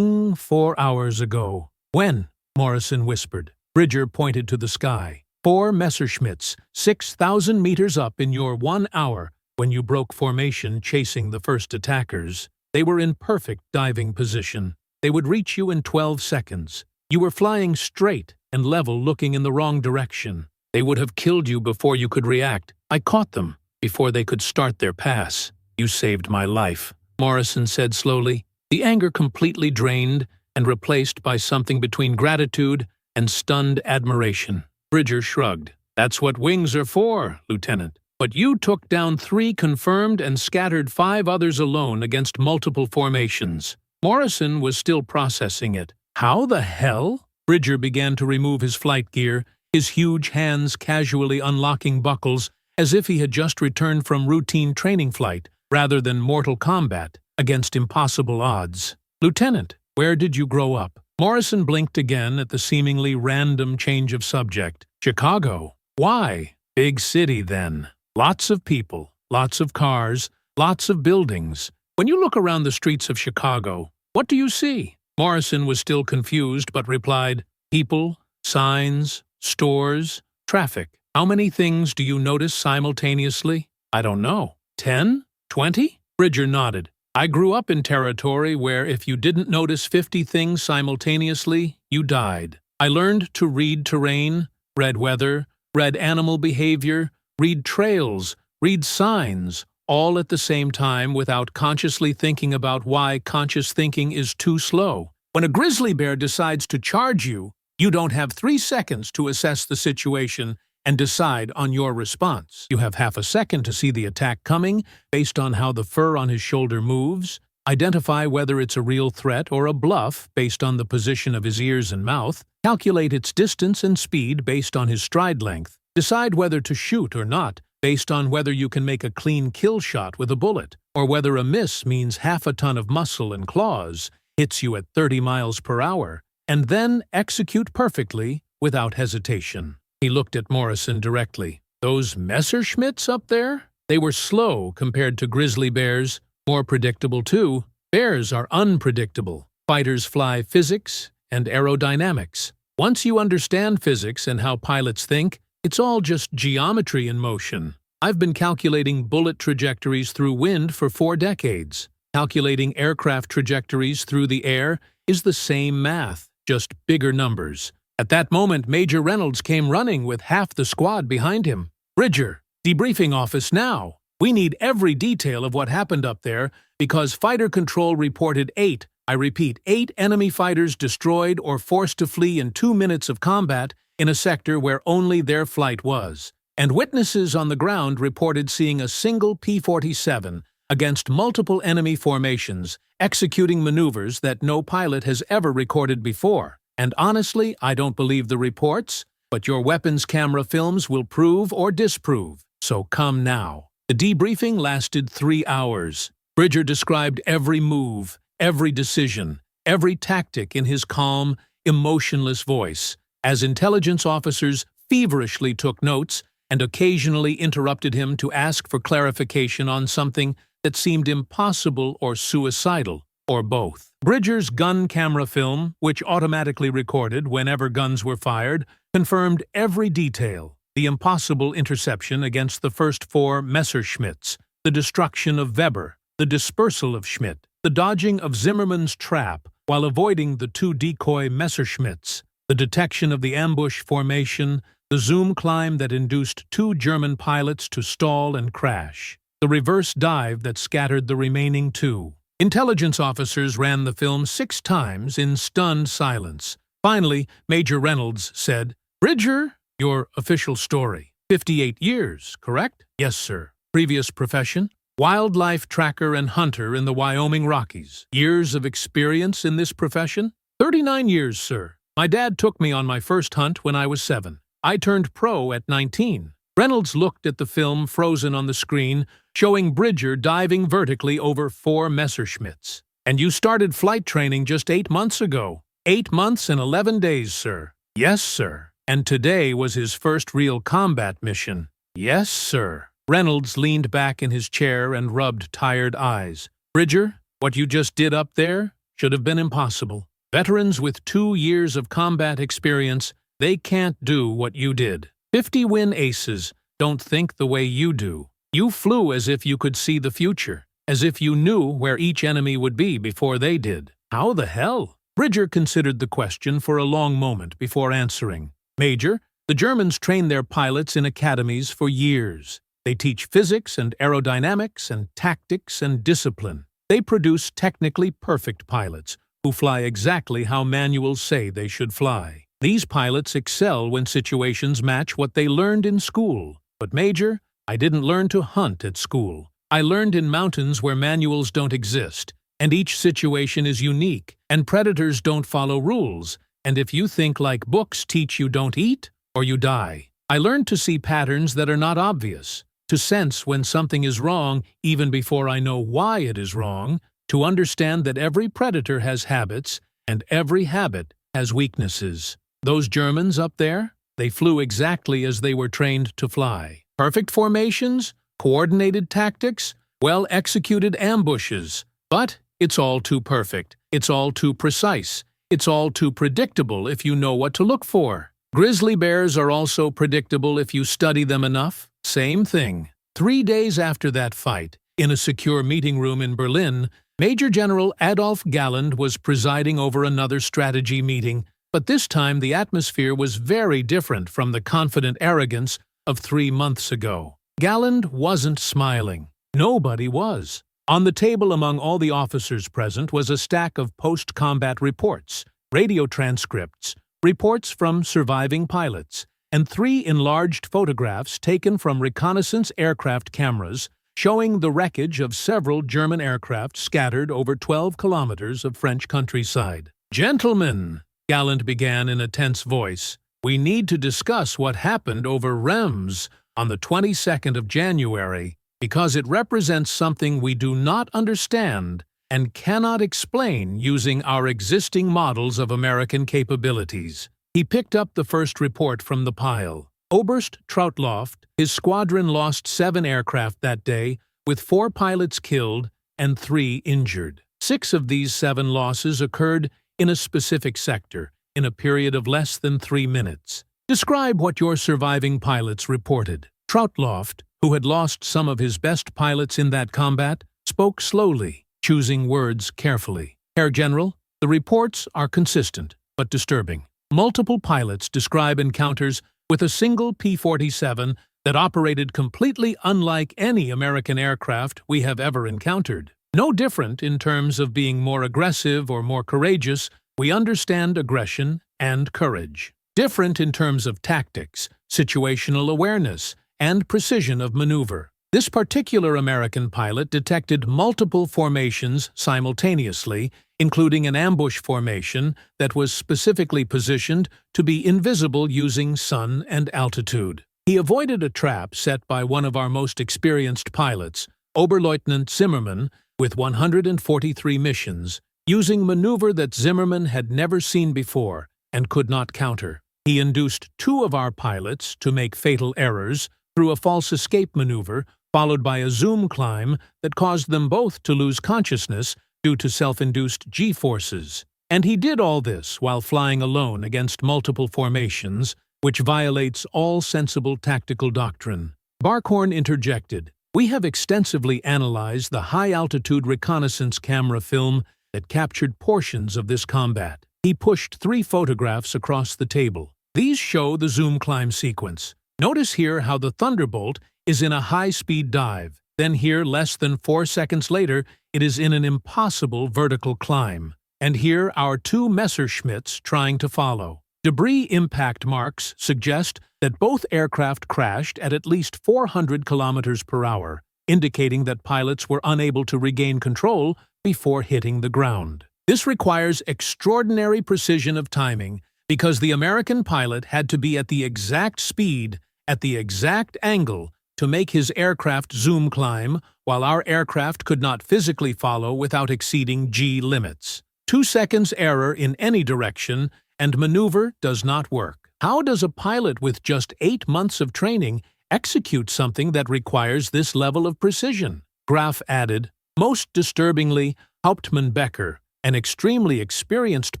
4 hours ago." "When?" Morrison whispered. Bridger pointed to the sky. 4 Messerschmitts, 6,000 meters up in your 1 hour when you broke formation chasing the first attackers. They were in perfect diving position. They would reach you in 12 seconds. You were flying straight and level, looking in the wrong direction. They would have killed you before you could react. I caught them before they could start their pass. You saved my life, Morrison said slowly, the anger completely drained and replaced by something between gratitude and stunned admiration. Bridger shrugged. That's what wings are for, Lieutenant. But you took down 3 confirmed and scattered 5 others alone against multiple formations. Morrison was still processing it. How the hell? Bridger began to remove his flight gear, his huge hands casually unlocking buckles as if he had just returned from routine training flight rather than mortal combat against impossible odds. Lieutenant, where did you grow up? Morrison blinked again at the seemingly random change of subject. Chicago. Why? Big city, then. Lots of people, lots of cars, lots of buildings. When you look around the streets of Chicago, what do you see? Morrison was still confused, but replied, people, signs, stores, traffic. How many things do you notice simultaneously? I don't know. 10? 20? Bridger nodded. I grew up in territory where if you didn't notice 50 things simultaneously, you died. I learned to read terrain, read weather, read animal behavior, read trails, read signs, all at the same time without consciously thinking about why conscious thinking is too slow. When a grizzly bear decides to charge you, you don't have 3 seconds to assess the situation and decide on your response. You have half a second to see the attack coming based on how the fur on his shoulder moves, identify whether it's a real threat or a bluff based on the position of his ears and mouth, calculate its distance and speed based on his stride length, decide whether to shoot or not based on whether you can make a clean kill shot with a bullet, or whether a miss means half a ton of muscle and claws, hits you at 30 miles per hour, and then execute perfectly without hesitation. He looked at Morrison directly. Those Messerschmitts up there? They were slow compared to grizzly bears, more predictable too. Bears are unpredictable. Fighters fly physics and aerodynamics. Once you understand physics and how pilots think, it's all just geometry in motion. I've been calculating bullet trajectories through wind for 4 decades. Calculating aircraft trajectories through the air is the same math, just bigger numbers. At that moment, Major Reynolds came running with half the squad behind him. Bridger, debriefing office now. We need every detail of what happened up there because Fighter Control reported 8, I repeat, 8 enemy fighters destroyed or forced to flee in 2 minutes of combat in a sector where only their flight was. And witnesses on the ground reported seeing a single P-47 against multiple enemy formations, executing maneuvers that no pilot has ever recorded before. And honestly, I don't believe the reports, but your weapons camera films will prove or disprove. So come now. The debriefing lasted 3 hours. Bridger described every move, every decision, every tactic in his calm, emotionless voice, as intelligence officers feverishly took notes and occasionally interrupted him to ask for clarification on something that seemed impossible or suicidal, or both. Bridger's gun camera film, which automatically recorded whenever guns were fired, confirmed every detail. The impossible interception against the first 4 Messerschmitts, the destruction of Weber, the dispersal of Schmidt, the dodging of Zimmermann's trap while avoiding the 2 decoy Messerschmitts, the detection of the ambush formation, the zoom climb that induced 2 German pilots to stall and crash, the reverse dive that scattered the remaining 2. Intelligence officers ran the film 6 times in stunned silence. Finally, Major Reynolds said, Bridger, your official story. 58 years, correct? Yes, sir. Previous profession? Wildlife tracker and hunter in the Wyoming Rockies. Years of experience in this profession? 39 years, sir. My dad took me on my first hunt when I was 7. I turned pro at 19. Reynolds looked at the film frozen on the screen, showing Bridger diving vertically over 4 Messerschmitts. And you started flight training just 8 months ago. 8 months and 11 days, sir. Yes, sir. And today was his first real combat mission. Yes, sir. Reynolds leaned back in his chair and rubbed tired eyes. Bridger, what you just did up there should have been impossible. Veterans with 2 years of combat experience, they can't do what you did. 50-win aces don't think the way you do. You flew as if you could see the future, as if you knew where each enemy would be before they did. How the hell? Bridger considered the question for a long moment before answering. Major, the Germans train their pilots in academies for years. They teach physics and aerodynamics and tactics and discipline. They produce technically perfect pilots who fly exactly how manuals say they should fly. These pilots excel when situations match what they learned in school. But Major, I didn't learn to hunt at school. I learned in mountains where manuals don't exist, and each situation is unique, and predators don't follow rules, and if you think like books teach you don't eat, or you die. I learned to see patterns that are not obvious, to sense when something is wrong even before I know why it is wrong, to understand that every predator has habits, and every habit has weaknesses. Those Germans up there, they flew exactly as they were trained to fly. Perfect formations, coordinated tactics, well-executed ambushes. But it's all too perfect, it's all too precise, it's all too predictable if you know what to look for. Grizzly bears are also predictable if you study them enough. Same thing. 3 days after that fight, in a secure meeting room in Berlin, Major General Adolf Galland was presiding over another strategy meeting, but this time the atmosphere was very different from the confident arrogance of 3 months ago. Galland wasn't smiling. Nobody was. On the table among all the officers present was a stack of post-combat reports, radio transcripts, reports from surviving pilots, and 3 enlarged photographs taken from reconnaissance aircraft cameras showing the wreckage of several German aircraft scattered over 12 kilometers of French countryside. "Gentlemen," Galland began in a tense voice, "we need to discuss what happened over Reims on the 22nd of January, because it represents something we do not understand and cannot explain using our existing models of American capabilities." He picked up the first report from the pile. Oberst Trautloft, his squadron lost 7 aircraft that day, with 4 pilots killed and 3 injured. 6 of these 7 losses occurred in a specific sector, in a period of less than 3 minutes. Describe what your surviving pilots reported. Trautloft, who had lost some of his best pilots in that combat, spoke slowly, choosing words carefully. "Herr General, the reports are consistent, but disturbing. Multiple pilots describe encounters with a single P-47 that operated completely unlike any American aircraft we have ever encountered. No different in terms of being more aggressive or more courageous. We understand aggression and courage. Different in terms of tactics, situational awareness, and precision of maneuver. This particular American pilot detected multiple formations simultaneously, including an ambush formation that was specifically positioned to be invisible using sun and altitude. He avoided a trap set by one of our most experienced pilots, Oberleutnant Zimmermann, with 143 missions, using maneuver that Zimmermann had never seen before and could not counter. He induced 2 of our pilots to make fatal errors through a false escape maneuver, followed by a zoom climb that caused them both to lose consciousness due to self-induced G-forces. And he did all this while flying alone against multiple formations, which violates all sensible tactical doctrine. Barkhorn interjected, "We have extensively analyzed the high-altitude reconnaissance camera film that captured portions of this combat." He pushed 3 photographs across the table. "These show the zoom climb sequence. Notice here how the Thunderbolt is in a high-speed dive. Then here, less than 4 seconds later, it is in an impossible vertical climb. And here our 2 Messerschmitts trying to follow. Debris impact marks suggest that both aircraft crashed at least 400 kilometers per hour, indicating that pilots were unable to regain control before hitting the ground. This requires extraordinary precision of timing because the American pilot had to be at the exact speed, at the exact angle, to make his aircraft zoom climb, while our aircraft could not physically follow without exceeding G limits. 2 seconds error in any direction, and maneuver does not work. How does a pilot with just 8 months of training execute something that requires this level of precision? Graf added, "Most disturbingly, Hauptmann Becker, an extremely experienced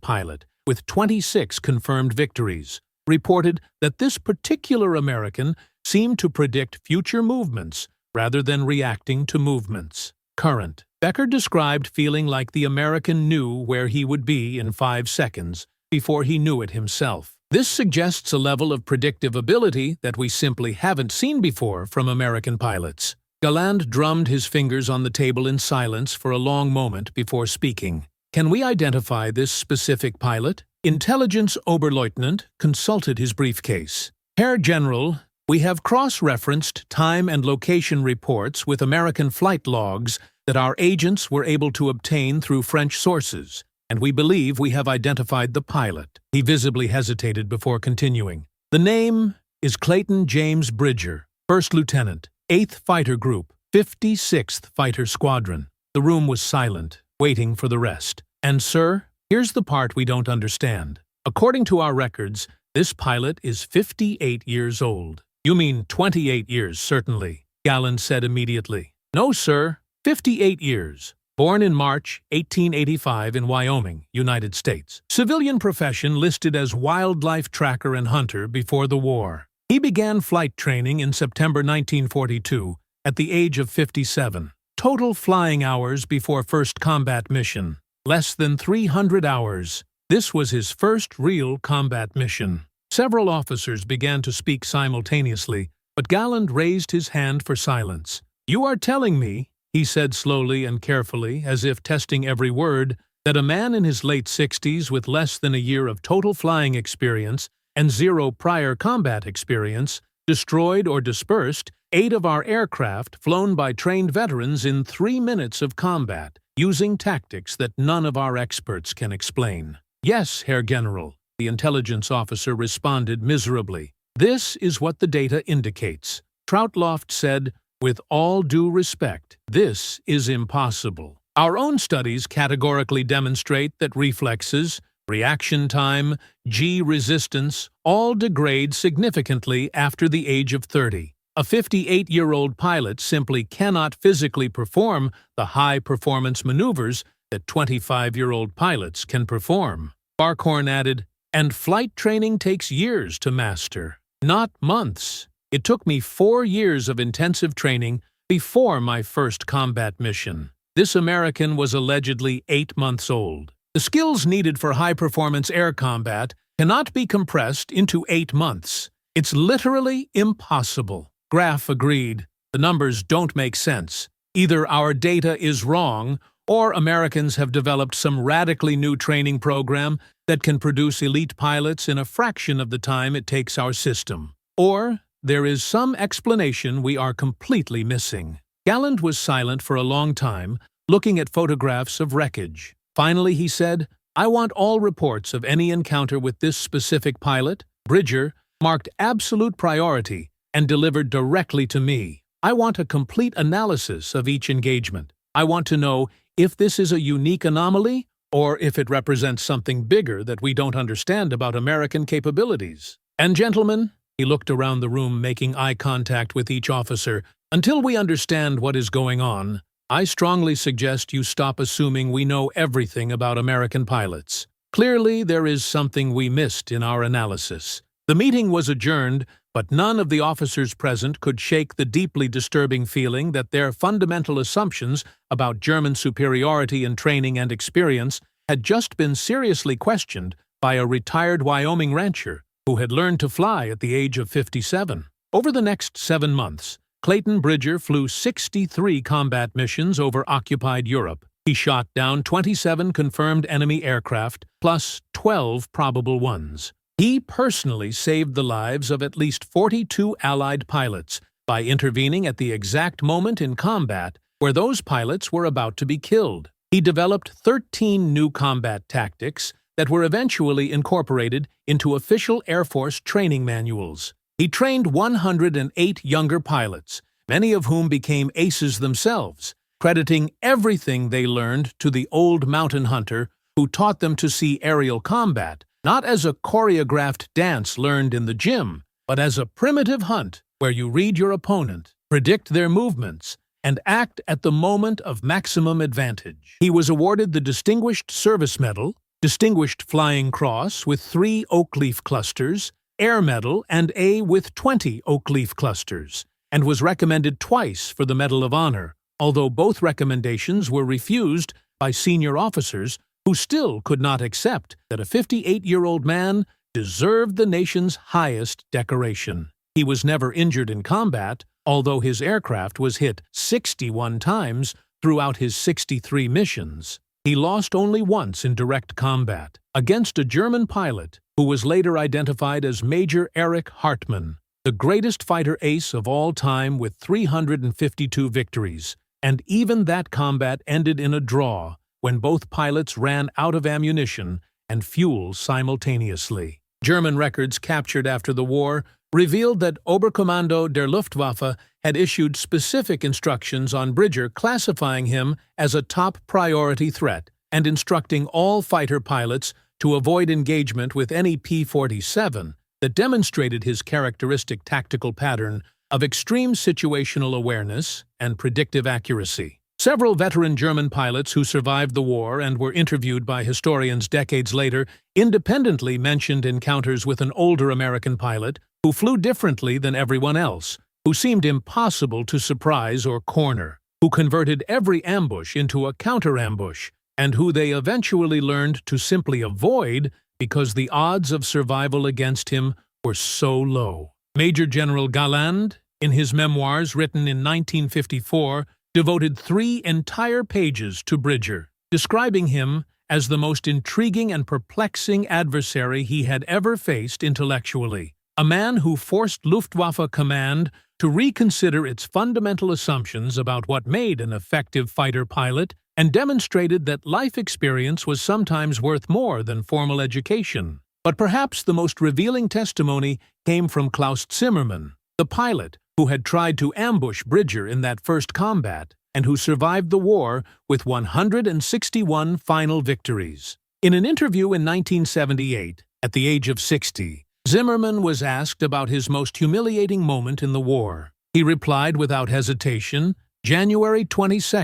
pilot with 26 confirmed victories, reported that this particular American seemed to predict future movements rather than reacting to movements. Current. Becker described feeling like the American knew where he would be in 5 seconds before he knew it himself. This suggests a level of predictive ability that we simply haven't seen before from American pilots. Galland drummed his fingers on the table in silence for a long moment before speaking. Can we identify this specific pilot? Intelligence Oberleutnant consulted his briefcase. Herr General, we have cross-referenced time and location reports with American flight logs that our agents were able to obtain through French sources, and we believe we have identified the pilot. He visibly hesitated before continuing. The name is Clayton James Bridger, 1st Lieutenant, 8th Fighter Group, 56th Fighter Squadron. The room was silent, waiting for the rest. And sir, here's the part we don't understand. According to our records, this pilot is 58 years old. You mean 28 years, certainly, Galland said immediately. No, sir, 58 years. Born in March 1885 in Wyoming, United States. Civilian profession listed as wildlife tracker and hunter before the war. He began flight training in September 1942 at the age of 57. Total flying hours before first combat mission, less than 300 hours. This was his first real combat mission. Several officers began to speak simultaneously, but Galland raised his hand for silence. You are telling me, he said slowly and carefully, as if testing every word, that a man in his late 60s with less than a year of total flying experience and 0 prior combat experience destroyed or dispersed 8 of our aircraft flown by trained veterans in 3 minutes of combat, using tactics that none of our experts can explain. Yes, Herr General, the intelligence officer responded miserably. This is what the data indicates. Troutloft said, with all due respect, this is impossible. Our own studies categorically demonstrate that reflexes, reaction time, G resistance, all degrade significantly after the age of 30. A 58-year-old pilot simply cannot physically perform the high-performance maneuvers that 25-year-old pilots can perform. Barkhorn added, and flight training takes years to master, not months. It took me 4 years of intensive training before my first combat mission. This American was allegedly 8 months old. The skills needed for high-performance air combat cannot be compressed into 8 months. It's literally impossible. Graf agreed. The numbers don't make sense. Either our data is wrong, or Americans have developed some radically new training program that can produce elite pilots in a fraction of the time it takes our system. Or there is some explanation we are completely missing. Galland was silent for a long time, looking at photographs of wreckage. Finally, he said, I want all reports of any encounter with this specific pilot, Bridger, marked absolute priority and delivered directly to me. I want a complete analysis of each engagement. I want to know if this is a unique anomaly or if it represents something bigger that we don't understand about American capabilities. And gentlemen, he looked around the room making eye contact with each officer, until we understand what is going on, I strongly suggest you stop assuming we know everything about American pilots. Clearly, there is something we missed in our analysis. The meeting was adjourned, but none of the officers present could shake the deeply disturbing feeling that their fundamental assumptions about German superiority in training and experience had just been seriously questioned by a retired Wyoming rancher who had learned to fly at the age of 57. Over the next 7 months, Clayton Bridger flew 63 combat missions over occupied Europe. He shot down 27 confirmed enemy aircraft, plus 12 probable ones. He personally saved the lives of at least 42 Allied pilots by intervening at the exact moment in combat where those pilots were about to be killed. He developed 13 new combat tactics that were eventually incorporated into official Air Force training manuals. He trained 108 younger pilots, many of whom became aces themselves, crediting everything they learned to the old mountain hunter who taught them to see aerial combat, not as a choreographed dance learned in the gym, but as a primitive hunt where you read your opponent, predict their movements, and act at the moment of maximum advantage. He was awarded the Distinguished Service Medal, Distinguished Flying Cross with 3 oak leaf clusters, Air Medal and A with 20 oak leaf clusters, and was recommended twice for the Medal of Honor, although both recommendations were refused by senior officers who still could not accept that a 58-year-old man deserved the nation's highest decoration. He was never injured in combat, although his aircraft was hit 61 times throughout his 63 missions. He lost only once in direct combat, against a German pilot who was later identified as Major Erich Hartmann, the greatest fighter ace of all time with 352 victories. And even that combat ended in a draw when both pilots ran out of ammunition and fuel simultaneously. German records captured after the war revealed that Oberkommando der Luftwaffe had issued specific instructions on Bridger, classifying him as a top priority threat and instructing all fighter pilots to avoid engagement with any P-47 that demonstrated his characteristic tactical pattern of extreme situational awareness and predictive accuracy. Several veteran German pilots who survived the war and were interviewed by historians decades later independently mentioned encounters with an older American pilot who flew differently than everyone else, who seemed impossible to surprise or corner, who converted every ambush into a counter-ambush, and who they eventually learned to simply avoid because the odds of survival against him were so low. Major General Galland, in his memoirs written in 1954, devoted 3 entire pages to Bridger, describing him as the most intriguing and perplexing adversary he had ever faced intellectually, a man who forced Luftwaffe Command to reconsider its fundamental assumptions about what made an effective fighter pilot and demonstrated that life experience was sometimes worth more than formal education. But perhaps the most revealing testimony came from Klaus Zimmermann, the pilot who had tried to ambush Bridger in that first combat and who survived the war with 161 final victories. In an interview in 1978, at the age of 60, Zimmermann was asked about his most humiliating moment in the war. He replied without hesitation, January 22,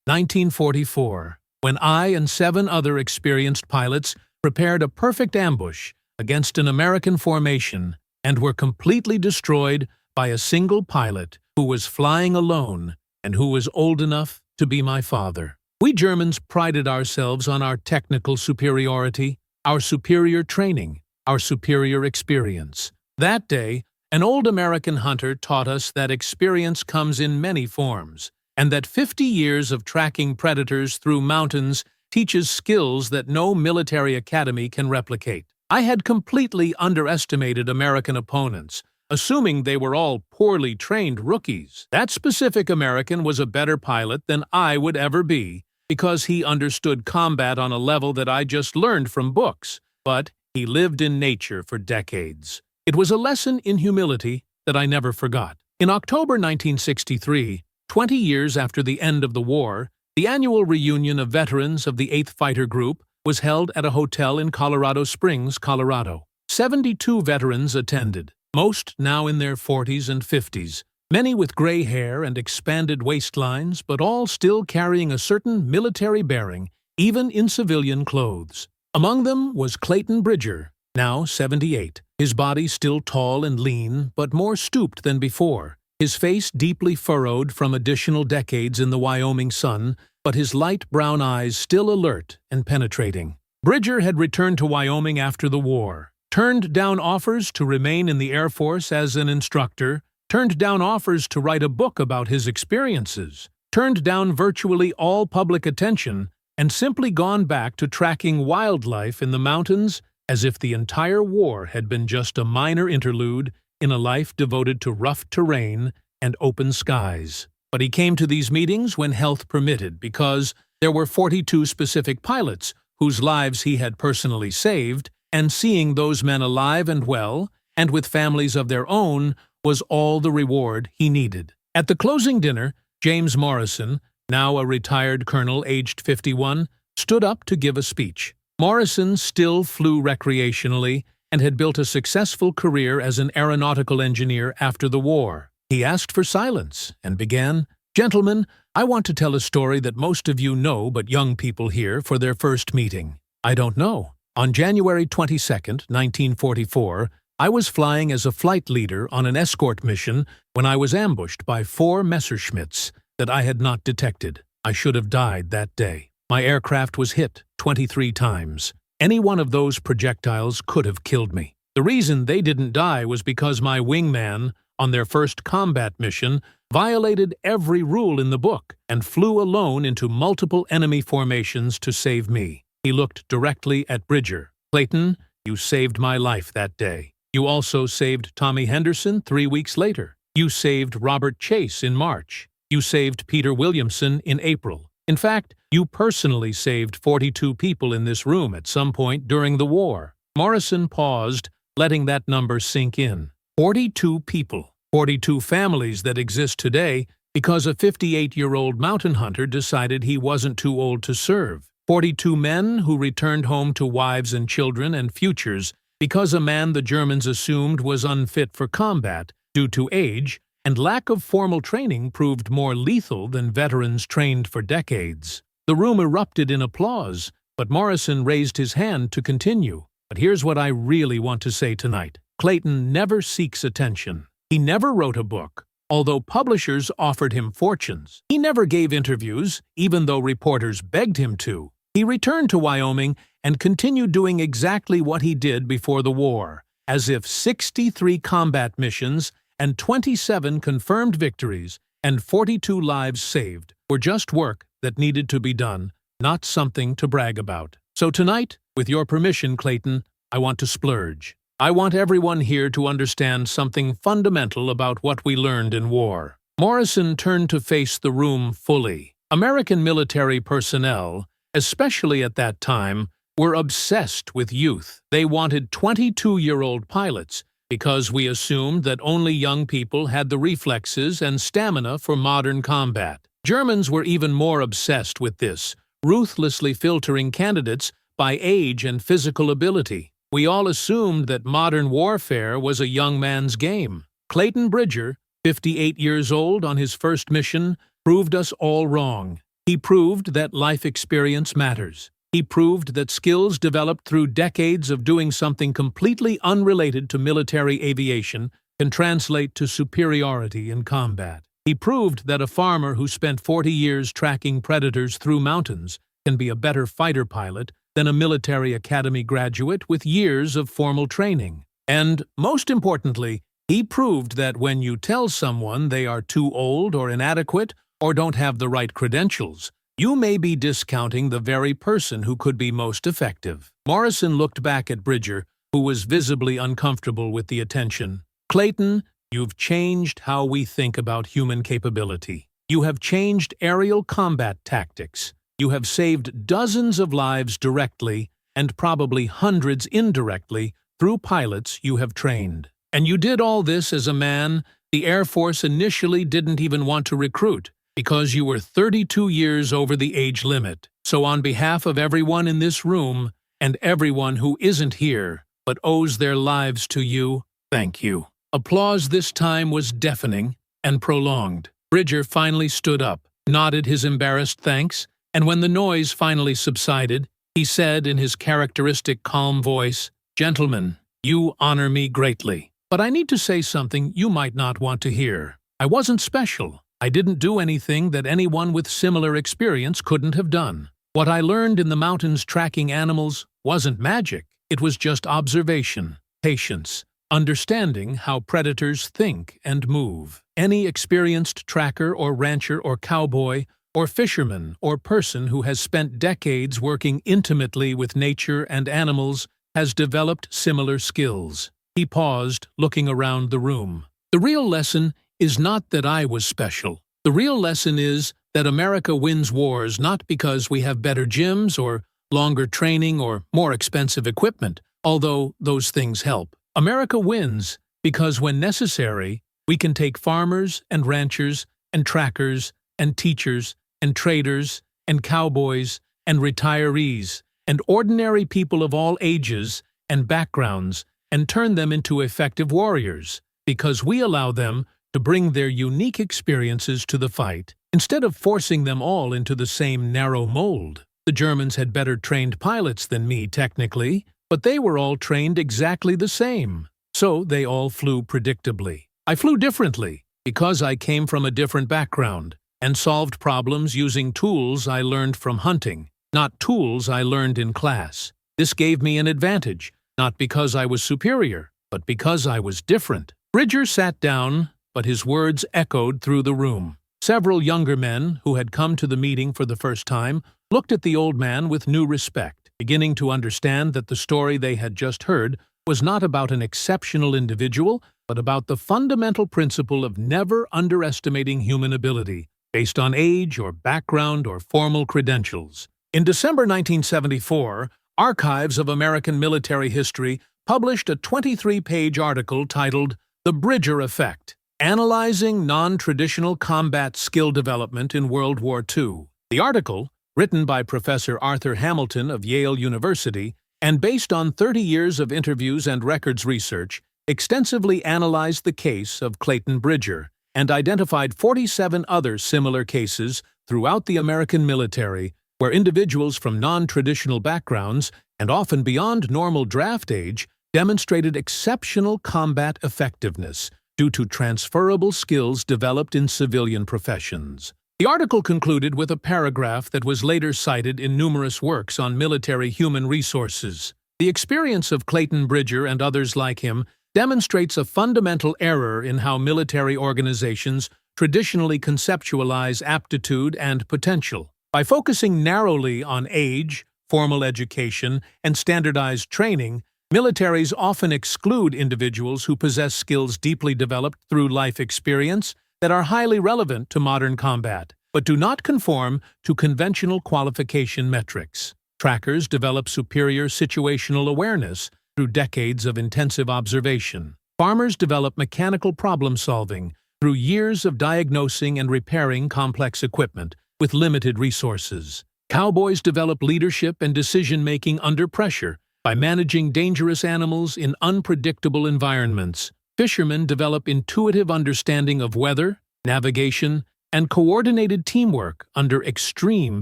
1944, when I and 7 other experienced pilots prepared a perfect ambush against an American formation and were completely destroyed by a single pilot who was flying alone and who was old enough to be my father. We Germans prided ourselves on our technical superiority, our superior training, our superior experience. That day, an old American hunter taught us that experience comes in many forms, and that 50 years of tracking predators through mountains teaches skills that no military academy can replicate. I had completely underestimated American opponents, assuming they were all poorly trained rookies. That specific American was a better pilot than I would ever be, because he understood combat on a level that I just learned from books, but he lived in nature for decades. It was a lesson in humility that I never forgot. In October 1963, 20 years after the end of the war, the annual reunion of veterans of the 8th Fighter Group was held at a hotel in Colorado Springs, Colorado. 72 veterans attended, most now in their 40s and 50s, many with gray hair and expanded waistlines, but all still carrying a certain military bearing, even in civilian clothes. Among them was Clayton Bridger, now 78, his body still tall and lean, but more stooped than before, his face deeply furrowed from additional decades in the Wyoming sun, but his light brown eyes still alert and penetrating. Bridger had returned to Wyoming after the war, turned down offers to remain in the Air Force as an instructor, turned down offers to write a book about his experiences, turned down virtually all public attention, and simply gone back to tracking wildlife in the mountains as if the entire war had been just a minor interlude in a life devoted to rough terrain and open skies. But he came to these meetings when health permitted because there were 42 specific pilots whose lives he had personally saved, and seeing those men alive and well, and with families of their own, was all the reward he needed. At the closing dinner, James Morrison, now a retired colonel aged 51, stood up to give a speech. Morrison still flew recreationally and had built a successful career as an aeronautical engineer after the war. He asked for silence and began, "Gentlemen, I want to tell a story that most of you know but young people here for their first meeting. I don't know. On January 22, 1944, I was flying as a flight leader on an escort mission when I was ambushed by 4 Messerschmitts that I had not detected. I should have died that day. My aircraft was hit 23 times. Any one of those projectiles could have killed me. The reason they didn't die was because my wingman, on their first combat mission, violated every rule in the book and flew alone into multiple enemy formations to save me. He looked directly at Bridger. "Clayton, you saved my life that day. You also saved Tommy Henderson 3 weeks later. You saved Robert Chase in March. You saved Peter Williamson in April. In fact, you personally saved 42 people in this room at some point during the war." Morrison paused, letting that number sink in. 42 people. 42 families that exist today because a 58-year-old mountain hunter decided he wasn't too old to serve. 42 men who returned home to wives and children and futures because a man the Germans assumed was unfit for combat due to age and lack of formal training proved more lethal than veterans trained for decades. The room erupted in applause, but Morrison raised his hand to continue. "But here's what I really want to say tonight. Clayton never seeks attention. He never wrote a book, although publishers offered him fortunes. He never gave interviews, even though reporters begged him to. He returned to Wyoming and continued doing exactly what he did before the war, as if 63 combat missions and 27 confirmed victories and 42 lives saved were just work that needed to be done, not something to brag about. So tonight, with your permission, Clayton, I want to splurge. I want everyone here to understand something fundamental about what we learned in war." Morrison turned to face the room fully. American military personnel, especially at that time, were obsessed with youth. They wanted 22-year-old pilots because we assumed that only young people had the reflexes and stamina for modern combat. Germans were even more obsessed with this, ruthlessly filtering candidates by age and physical ability. We all assumed that modern warfare was a young man's game. Clayton Bridger, 58 years old on his first mission, proved us all wrong. He proved that life experience matters. He proved that skills developed through decades of doing something completely unrelated to military aviation can translate to superiority in combat. He proved that a farmer who spent 40 years tracking predators through mountains can be a better fighter pilot than a military academy graduate with years of formal training. And, most importantly, he proved that when you tell someone they are too old or inadequate or don't have the right credentials, you may be discounting the very person who could be most effective. Morrison looked back at Bridger, who was visibly uncomfortable with the attention. "Clayton, you've changed how we think about human capability. You have changed aerial combat tactics. You have saved dozens of lives directly and probably hundreds indirectly through pilots you have trained. And you did all this as a man the Air Force initially didn't even want to recruit because you were 32 years over the age limit. So on behalf of everyone in this room and everyone who isn't here but owes their lives to you, thank you." Applause this time was deafening and prolonged. Bridger finally stood up, nodded his embarrassed thanks, and when the noise finally subsided, he said in his characteristic calm voice, "Gentlemen, you honor me greatly. But I need to say something you might not want to hear. I wasn't special. I didn't do anything that anyone with similar experience couldn't have done. What I learned in the mountains tracking animals wasn't magic. It was just observation, patience, understanding how predators think and move. Any experienced tracker or rancher or cowboy or fisherman or person who has spent decades working intimately with nature and animals has developed similar skills." He paused, looking around the room. "The real lesson is not that I was special. The real lesson is that America wins wars not because we have better gyms or longer training or more expensive equipment, although those things help. America wins because when necessary, we can take farmers and ranchers and trackers and teachers and traders and cowboys and retirees and ordinary people of all ages and backgrounds and turn them into effective warriors, because we allow them to bring their unique experiences to the fight, instead of forcing them all into the same narrow mold. The Germans had better trained pilots than me, technically, but they were all trained exactly the same. so they all flew predictably. I flew differently because I came from a different background and solved problems using tools I learned from hunting, not tools I learned in class. This gave me an advantage, not because I was superior, but because I was different. Bridger sat down, but his words echoed through the room. Several younger men, who had come to the meeting for the first time, looked at the old man with new respect, beginning to understand that the story they had just heard was not about an exceptional individual, but about the fundamental principle of never underestimating human ability, based on age or background or formal credentials. In December 1974, Archives of American Military History published a 23-page article titled The Bridger Effect, Analyzing Non-Traditional Combat Skill Development in World War II. The article, written by Professor Arthur Hamilton of Yale University and based on 30 years of interviews and records research, extensively analyzed the case of Clayton Bridger and identified 47 other similar cases throughout the American military where individuals from non-traditional backgrounds and often beyond normal draft age demonstrated exceptional combat effectiveness due to transferable skills developed in civilian professions. The article concluded with a paragraph that was later cited in numerous works on military human resources. The experience of Clayton Bridger and others like him demonstrates a fundamental error in how military organizations traditionally conceptualize aptitude and potential. By focusing narrowly on age, formal education, and standardized training, militaries often exclude individuals who possess skills deeply developed through life experience that are highly relevant to modern combat, but do not conform to conventional qualification metrics. Trackers develop superior situational awareness through decades of intensive observation. Farmers develop mechanical problem-solving through years of diagnosing and repairing complex equipment with limited resources. Cowboys develop leadership and decision-making under pressure by managing dangerous animals in unpredictable environments. Fishermen develop intuitive understanding of weather, navigation, and coordinated teamwork under extreme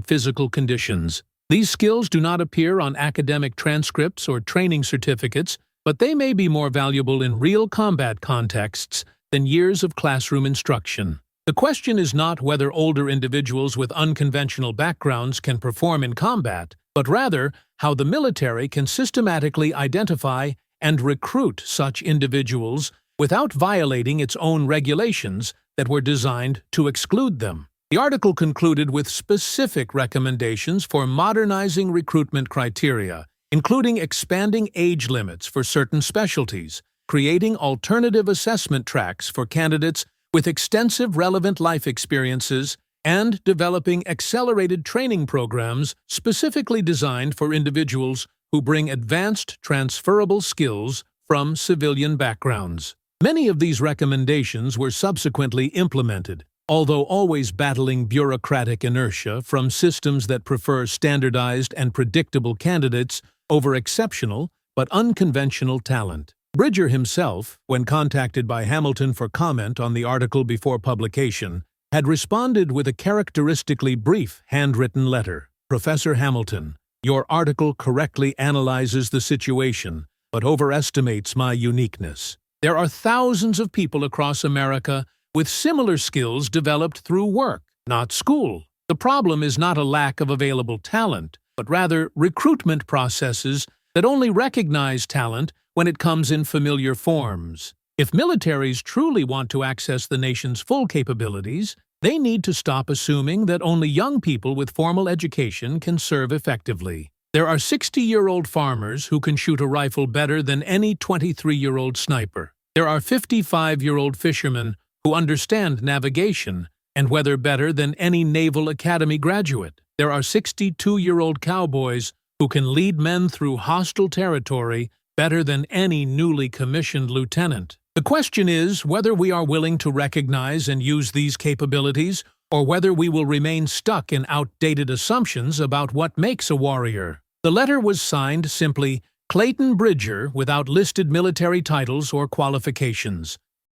physical conditions. These skills do not appear on academic transcripts or training certificates, but they may be more valuable in real combat contexts than years of classroom instruction. The question is not whether older individuals with unconventional backgrounds can perform in combat, but rather how the military can systematically identify and recruit such individuals without violating its own regulations that were designed to exclude them. The article concluded with specific recommendations for modernizing recruitment criteria, including expanding age limits for certain specialties, creating alternative assessment tracks for candidates with extensive relevant life experiences, and developing accelerated training programs specifically designed for individuals who bring advanced transferable skills from civilian backgrounds. Many of these recommendations were subsequently implemented, although always battling bureaucratic inertia from systems that prefer standardized and predictable candidates over exceptional but unconventional talent. Bridger himself, when contacted by Hamilton for comment on the article before publication, had responded with a characteristically brief handwritten letter. Professor Hamilton, your article correctly analyzes the situation, but overestimates my uniqueness. There are thousands of people across America with similar skills developed through work, not school. The problem is not a lack of available talent, but rather recruitment processes that only recognize talent when it comes in familiar forms. If militaries truly want to access the nation's full capabilities, they need to stop assuming that only young people with formal education can serve effectively. There are 60-year-old farmers who can shoot a rifle better than any 23-year-old sniper. There are 55-year-old fishermen who understand navigation and weather better than any Naval Academy graduate. There are 62-year-old cowboys who can lead men through hostile territory better than any newly commissioned lieutenant. The question is whether we are willing to recognize and use these capabilities, or whether we will remain stuck in outdated assumptions about what makes a warrior. The letter was signed simply Clayton Bridger without listed military titles or qualifications.